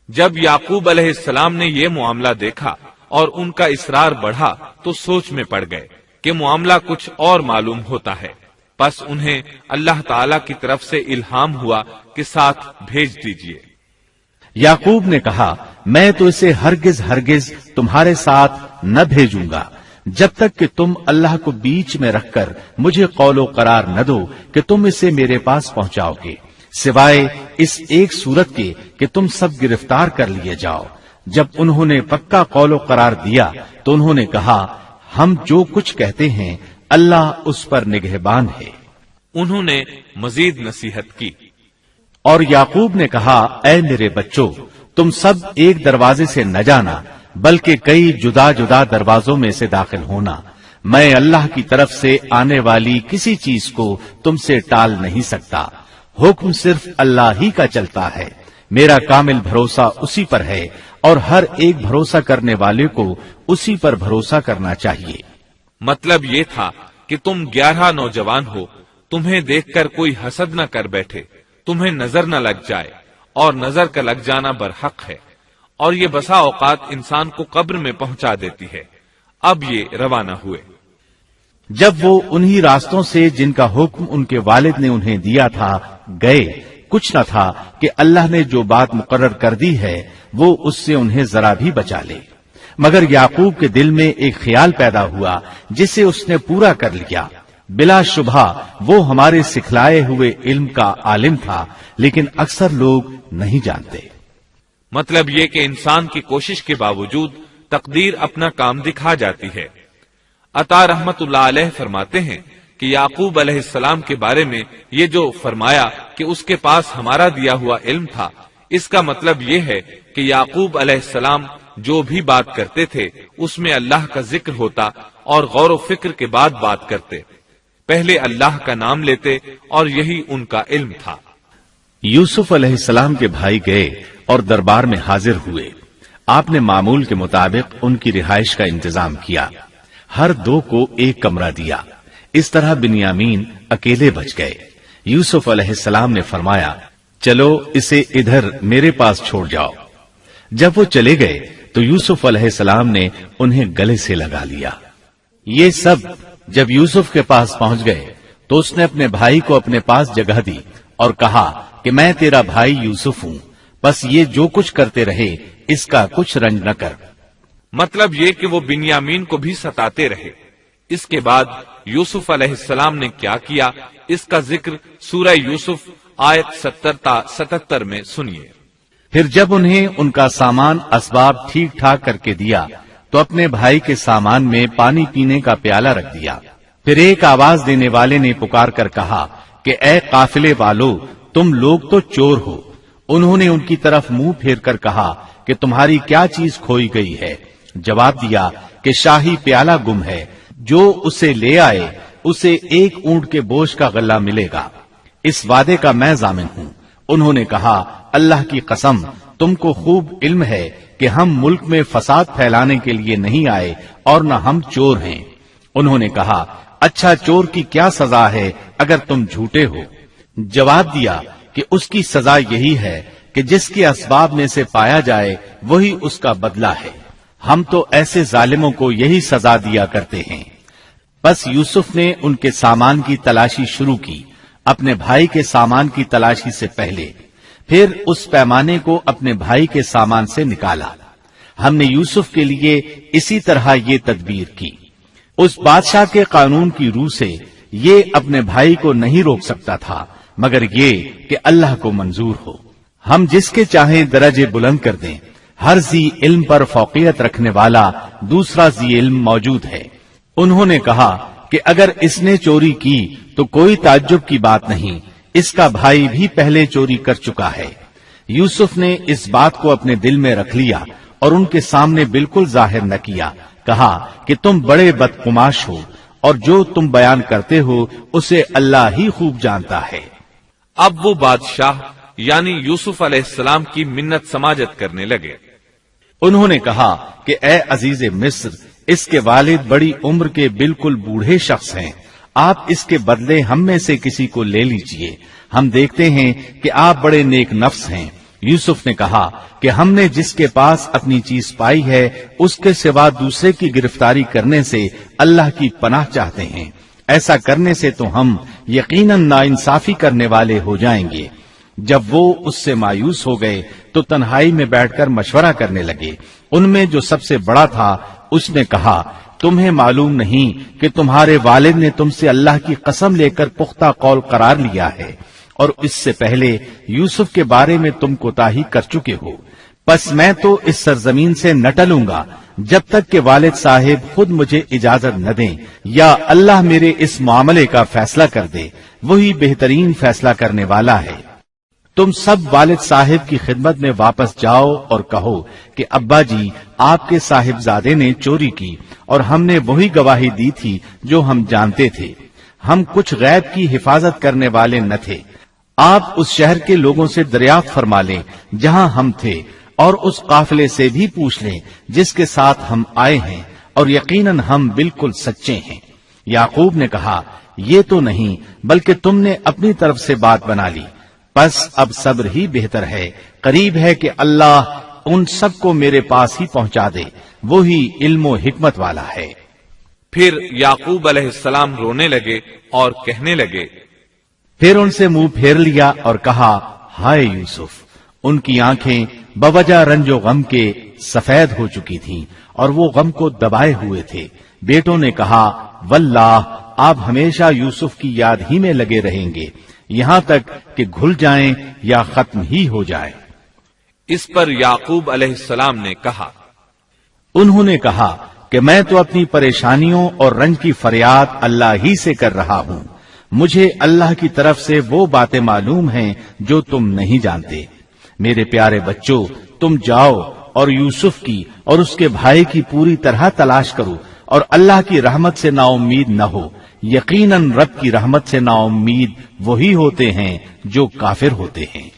جب یعقوب علیہ السلام نے یہ معاملہ دیکھا اور ان کا اصرار بڑھا تو سوچ میں پڑ گئے کہ معاملہ کچھ اور معلوم ہوتا ہے۔ پس انہیں اللہ تعالی کی طرف سے الہام ہوا کہ ساتھ بھیج دیجیے۔ یعقوب نے کہا، میں تو اسے ہرگز ہرگز تمہارے ساتھ نہ بھیجوں گا جب تک کہ تم اللہ کو بیچ میں رکھ کر مجھے قول و قرار نہ دو کہ تم اسے میرے پاس پہنچاؤ گے، سوائے اس ایک صورت کے کہ تم سب گرفتار کر لیے جاؤ۔ جب انہوں نے پکا قول و قرار دیا تو انہوں نے کہا، ہم جو کچھ کہتے ہیں اللہ اس پر نگہبان ہے۔ انہوں نے مزید نصیحت کی اور یعقوب نے کہا، اے میرے بچوں، تم سب ایک دروازے سے نہ جانا بلکہ کئی جدا جدا دروازوں میں سے داخل ہونا۔ میں اللہ کی طرف سے آنے والی کسی چیز کو تم سے ٹال نہیں سکتا۔ حکم صرف اللہ ہی کا چلتا ہے۔ میرا کامل بھروسہ اسی پر ہے اور ہر ایک بھروسہ کرنے والے کو اسی پر بھروسہ کرنا چاہیے۔ مطلب یہ تھا کہ تم 11 نوجوان ہو، تمہیں دیکھ کر کوئی حسد نہ کر بیٹھے، تمہیں نظر نہ لگ جائے، اور نظر کا لگ جانا برحق ہے، اور یہ بسا اوقات انسان کو قبر میں پہنچا دیتی ہے۔ اب یہ روانہ ہوئے۔ جب وہ انہی راستوں سے جن کا حکم ان کے والد نے انہیں دیا تھا گئے، کچھ نہ تھا کہ اللہ نے جو بات مقرر کر دی ہے وہ اس سے انہیں ذرا بھی بچا لے، مگر یعقوب کے دل میں ایک خیال پیدا ہوا جسے اس نے پورا کر لیا۔ بلا شبہ وہ ہمارے سکھلائے ہوئے علم کا عالم تھا، لیکن اکثر لوگ نہیں جانتے۔ مطلب یہ کہ انسان کی کوشش کے باوجود تقدیر اپنا کام دکھا جاتی ہے۔ عطا رحمت اللہ علیہ فرماتے ہیں کہ یعقوب علیہ السلام کے بارے میں یہ جو فرمایا کہ اس کے پاس ہمارا دیا ہوا علم تھا، اس کا مطلب یہ ہے کہ یعقوب علیہ السلام جو بھی بات کرتے تھے اس میں اللہ کا ذکر ہوتا اور غور و فکر کے بعد بات کرتے، پہلے اللہ کا نام لیتے، اور یہی ان کا علم تھا۔ یوسف علیہ السلام کے بھائی گئے اور دربار میں حاضر ہوئے۔ آپ نے معمول کے مطابق ان کی رہائش کا انتظام کیا، ہر دو کو ایک کمرہ دیا۔ اس طرح بنیامین اکیلے بچ گئے۔ یوسف علیہ السلام نے فرمایا، چلو اسے ادھر میرے پاس چھوڑ جاؤ۔ جب وہ چلے گئے تو یوسف علیہ السلام نے انہیں گلے سے لگا لیا۔ یہ سب جب یوسف کے پاس پہنچ گئے تو اس نے اپنے بھائی کو اپنے پاس جگہ دی اور کہا کہ میں تیرا بھائی یوسف ہوں، بس یہ جو کچھ کرتے رہے اس کا کچھ رنج نہ کر۔ مطلب یہ کہ وہ بنیامین کو بھی ستاتے رہے۔ اس کے بعد یوسف علیہ السلام نے کیا کیا، اس کا ذکر سورہ یوسف آیت 70 تا 77 میں سنیے۔ پھر جب انہیں ان کا سامان اسباب ٹھیک ٹھاک کر کے دیا تو اپنے بھائی کے سامان میں پانی پینے کا پیالہ رکھ دیا۔ پھر ایک آواز دینے والے نے پکار کر کہا کہ اے قافلے والو، تم لوگ تو چور ہو۔ انہوں نے ان کی طرف منہ پھیر کر کہا کہ تمہاری کیا چیز کھوئی گئی ہے؟ جواب دیا کہ شاہی پیالہ گم ہے، جو اسے لے آئے اسے ایک اونٹ کے بوجھ کا غلہ ملے گا۔ اس وعدے کا میں ضامن ہوں۔ انہوں نے کہا، اللہ کی قسم، تم کو خوب علم ہے کہ ہم ملک میں فساد پھیلانے کے لیے نہیں آئے اور نہ ہم چور ہیں۔ انہوں نے کہا، اچھا چور کی کیا سزا ہے اگر تم جھوٹے ہو؟ جواب دیا کہ اس کی سزا یہی ہے کہ جس کے اسباب میں سے پایا جائے وہی اس کا بدلہ ہے۔ ہم تو ایسے ظالموں کو یہی سزا دیا کرتے ہیں۔ بس یوسف نے ان کے سامان کی تلاشی شروع کی، اپنے بھائی کے سامان کی تلاشی سے پہلے۔ پھر اس پیمانے کو اپنے بھائی کے سامان سے نکالا۔ ہم نے یوسف کے لیے اسی طرح یہ تدبیر کی۔ اس بادشاہ کے قانون کی روح سے یہ اپنے بھائی کو نہیں روک سکتا تھا مگر یہ کہ اللہ کو منظور ہو۔ ہم جس کے چاہیں درجے بلند کر دیں، ہر ذی علم پر فوقیت رکھنے والا دوسرا ذی علم موجود ہے۔ انہوں نے کہا کہ اگر اس نے چوری کی تو کوئی تعجب کی بات نہیں، اس کا بھائی بھی پہلے چوری کر چکا ہے۔ یوسف نے اس بات کو اپنے دل میں رکھ لیا اور ان کے سامنے بالکل ظاہر نہ کیا، کہا کہ تم بڑے بدقماش ہو اور جو تم بیان کرتے ہو اسے اللہ ہی خوب جانتا ہے۔ اب وہ بادشاہ یعنی یوسف علیہ السلام کی منت سماجت کرنے لگے۔ انہوں نے کہا کہ اے عزیز مصر، اس کے والد بڑی عمر کے بالکل بوڑھے شخص ہیں، آپ اس کے بدلے ہم میں سے کسی کو لے لیجئے، ہم دیکھتے ہیں کہ آپ بڑے نیک نفس ہیں۔ یوسف نے کہا کہ ہم نے جس کے پاس اپنی چیز پائی ہے اس کے سوا دوسرے کی گرفتاری کرنے سے اللہ کی پناہ چاہتے ہیں، ایسا کرنے سے تو ہم یقیناً ناانصافی کرنے والے ہو جائیں گے۔ جب وہ اس سے مایوس ہو گئے تو تنہائی میں بیٹھ کر مشورہ کرنے لگے۔ ان میں جو سب سے بڑا تھا اس نے کہا، تمہیں معلوم نہیں کہ تمہارے والد نے تم سے اللہ کی قسم لے کر پختہ قول قرار لیا ہے اور اس سے پہلے یوسف کے بارے میں تم کوتاہی کر چکے ہو، پس میں تو اس سرزمین سے نہ ٹلوں گا جب تک کہ والد صاحب خود مجھے اجازت نہ دیں یا اللہ میرے اس معاملے کا فیصلہ کر دے، وہی بہترین فیصلہ کرنے والا ہے۔ تم سب والد صاحب کی خدمت میں واپس جاؤ اور کہو کہ ابا جی، آپ کے صاحبزادے نے چوری کی اور ہم نے وہی گواہی دی تھی جو ہم جانتے تھے، ہم کچھ غیب کی حفاظت کرنے والے نہ تھے۔ آپ اس شہر کے لوگوں سے دریافت فرما لیں جہاں ہم تھے اور اس قافلے سے بھی پوچھ لیں جس کے ساتھ ہم آئے ہیں، اور یقیناً ہم بالکل سچے ہیں۔ یعقوب نے کہا، یہ تو نہیں بلکہ تم نے اپنی طرف سے بات بنا لی، پس اب صبر ہی بہتر ہے، قریب ہے کہ اللہ ان سب کو میرے پاس ہی پہنچا دے، وہی علم و حکمت والا ہے۔ پھر یعقوب علیہ السلام رونے لگے اور کہنے لگے، پھر ان سے منہ پھیر لیا اور کہا، ہائے یوسف۔ ان کی آنکھیں بوجہ رنج و غم کے سفید ہو چکی تھیں اور وہ غم کو دبائے ہوئے تھے۔ بیٹوں نے کہا، واللہ آپ ہمیشہ یوسف کی یاد ہی میں لگے رہیں گے یہاں تک کہ گھل جائیں یا ختم ہی ہو جائے۔ اس پر یعقوب علیہ السلام نے کہا، انہوں نے کہا کہ میں تو اپنی پریشانیوں اور رنج کی فریاد اللہ ہی سے کر رہا ہوں، مجھے اللہ کی طرف سے وہ باتیں معلوم ہیں جو تم نہیں جانتے۔ میرے پیارے بچوں، تم جاؤ اور یوسف کی اور اس کے بھائی کی پوری طرح تلاش کرو اور اللہ کی رحمت سے نا امید نہ ہو، یقیناً رب کی رحمت سے نا امید وہی ہوتے ہیں جو کافر ہوتے ہیں۔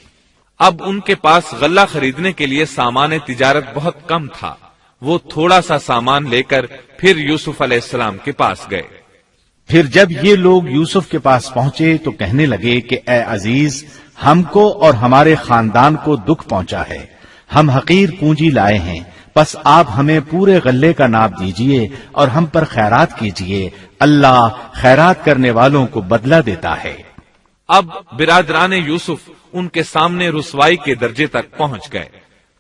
اب ان کے پاس غلہ خریدنے کے لیے سامان تجارت بہت کم تھا، وہ تھوڑا سا سامان لے کر پھر یوسف علیہ السلام کے پاس گئے۔ پھر جب یہ لوگ یوسف کے پاس پہنچے تو کہنے لگے کہ اے عزیز، ہم کو اور ہمارے خاندان کو دکھ پہنچا ہے، ہم حقیر پونجی لائے ہیں، پس آپ ہمیں پورے غلے کا ناپ دیجئے اور ہم پر خیرات کیجئے، اللہ خیرات کرنے والوں کو بدلہ دیتا ہے۔ اب برادران یوسف ان کے سامنے رسوائی کے درجے تک پہنچ گئے،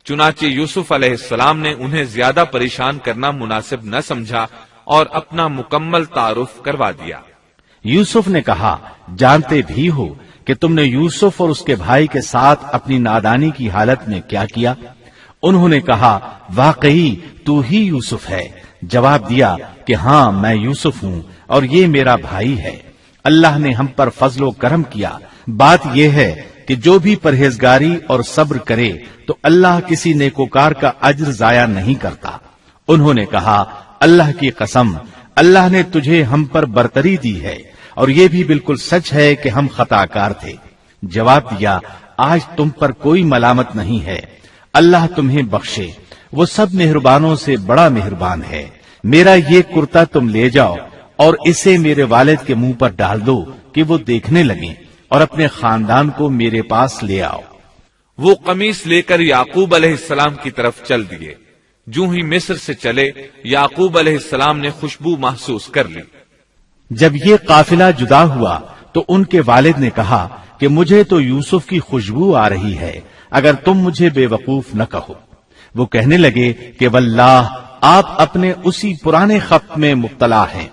چنانچہ یوسف علیہ السلام نے انہیں زیادہ پریشان کرنا مناسب نہ سمجھا اور اپنا مکمل تعارف کروا دیا۔ یوسف نے کہا، جانتے بھی ہو کہ تم نے یوسف اور اس کے بھائی کے ساتھ اپنی نادانی کی حالت میں کیا کیا؟ انہوں نے کہا، واقعی تو ہی یوسف ہے۔ جواب دیا کہ ہاں میں یوسف ہوں اور یہ میرا بھائی ہے، اللہ نے ہم پر فضل و کرم کیا۔ بات یہ ہے کہ جو بھی پرہیزگاری اور صبر کرے تو اللہ کسی نیکوکار کا اجر ضائع نہیں کرتا۔ انہوں نے کہا، اللہ کی قسم، اللہ نے تجھے ہم پر برتری دی ہے اور یہ بھی بالکل سچ ہے کہ ہم خطا کار تھے۔ جواب دیا، آج تم پر کوئی ملامت نہیں ہے، اللہ تمہیں بخشے، وہ سب مہربانوں سے بڑا مہربان ہے۔ میرا یہ کرتا تم لے جاؤ اور اسے میرے والد کے منہ پر ڈال دو کہ وہ دیکھنے لگیں اور اپنے خاندان کو میرے پاس لے آؤ۔ وہ قمیص لے کر یعقوب علیہ السلام کی طرف چل دیے۔ جو ہی مصر سے چلے، یعقوب علیہ السلام نے خوشبو محسوس کر لی۔ جب یہ قافلہ جدا ہوا تو ان کے والد نے کہا کہ مجھے تو یوسف کی خوشبو آ رہی ہے، اگر تم مجھے بے وقوف نہ کہو۔ وہ کہنے لگے کہ واللہ آپ اپنے اسی پرانے خط میں مبتلا ہیں۔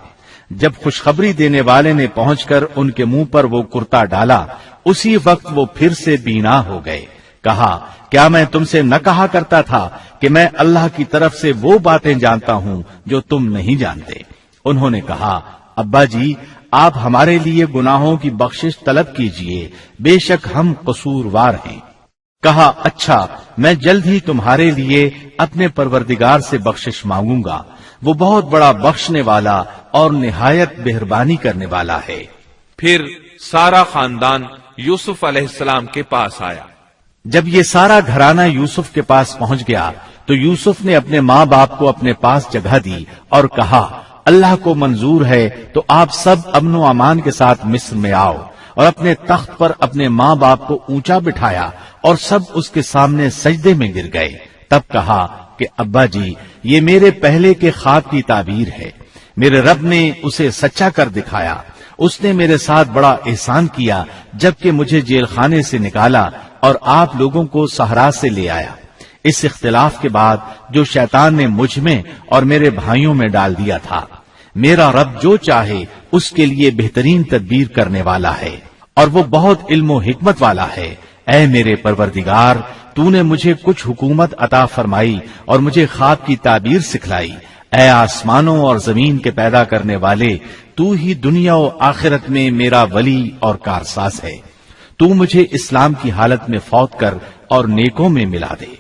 جب خوشخبری دینے والے نے پہنچ کر ان کے منہ پر وہ کرتا ڈالا، اسی وقت وہ پھر سے بینا ہو گئے۔ کہا کیا میں تم سے نہ کہا کرتا تھا کہ میں اللہ کی طرف سے وہ باتیں جانتا ہوں جو تم نہیں جانتے؟ انہوں نے کہا ابا جی آپ ہمارے لیے گناہوں کی بخشش طلب کیجئے، بے شک ہم قصوروار ہیں۔ کہا اچھا میں جلد ہی تمہارے لیے اپنے پروردگار سے بخشش مانگوں گا، وہ بہت بڑا بخشنے والا اور نہایت مہربانی کرنے والا ہے۔ پھر سارا خاندان یوسف علیہ السلام کے پاس آیا۔ جب یہ سارا گھرانہ یوسف کے پاس پہنچ گیا تو یوسف نے اپنے ماں باپ کو اپنے پاس جگہ دی اور کہا اللہ کو منظور ہے تو آپ سب امن و امان کے ساتھ مصر میں آؤ، اور اپنے تخت پر اپنے ماں باپ کو اونچا بٹھایا اور سب اس کے سامنے سجدے میں گر گئے۔ تب کہا کہ ابا جی یہ میرے پہلے کے خواب کی تعبیر ہے، میرے رب نے اسے سچا کر دکھایا، اس نے میرے ساتھ بڑا احسان کیا جبکہ مجھے جیل خانے سے نکالا اور آپ لوگوں کو صحرا سے لے آیا۔ اس اختلاف کے بعد جو شیطان نے مجھ میں اور میرے بھائیوں میں ڈال دیا تھا، میرا رب جو چاہے اس کے لیے بہترین تدبیر کرنے والا ہے، اور وہ بہت علم و حکمت والا ہے۔ اے میرے پروردگار تو نے مجھے کچھ حکومت عطا فرمائی اور مجھے خواب کی تعبیر سکھلائی۔ اے آسمانوں اور زمین کے پیدا کرنے والے، تو ہی دنیا و آخرت میں میرا ولی اور کارساز ہے۔ تو مجھے اسلام کی حالت میں فوت کر اور نیکوں میں ملا دے۔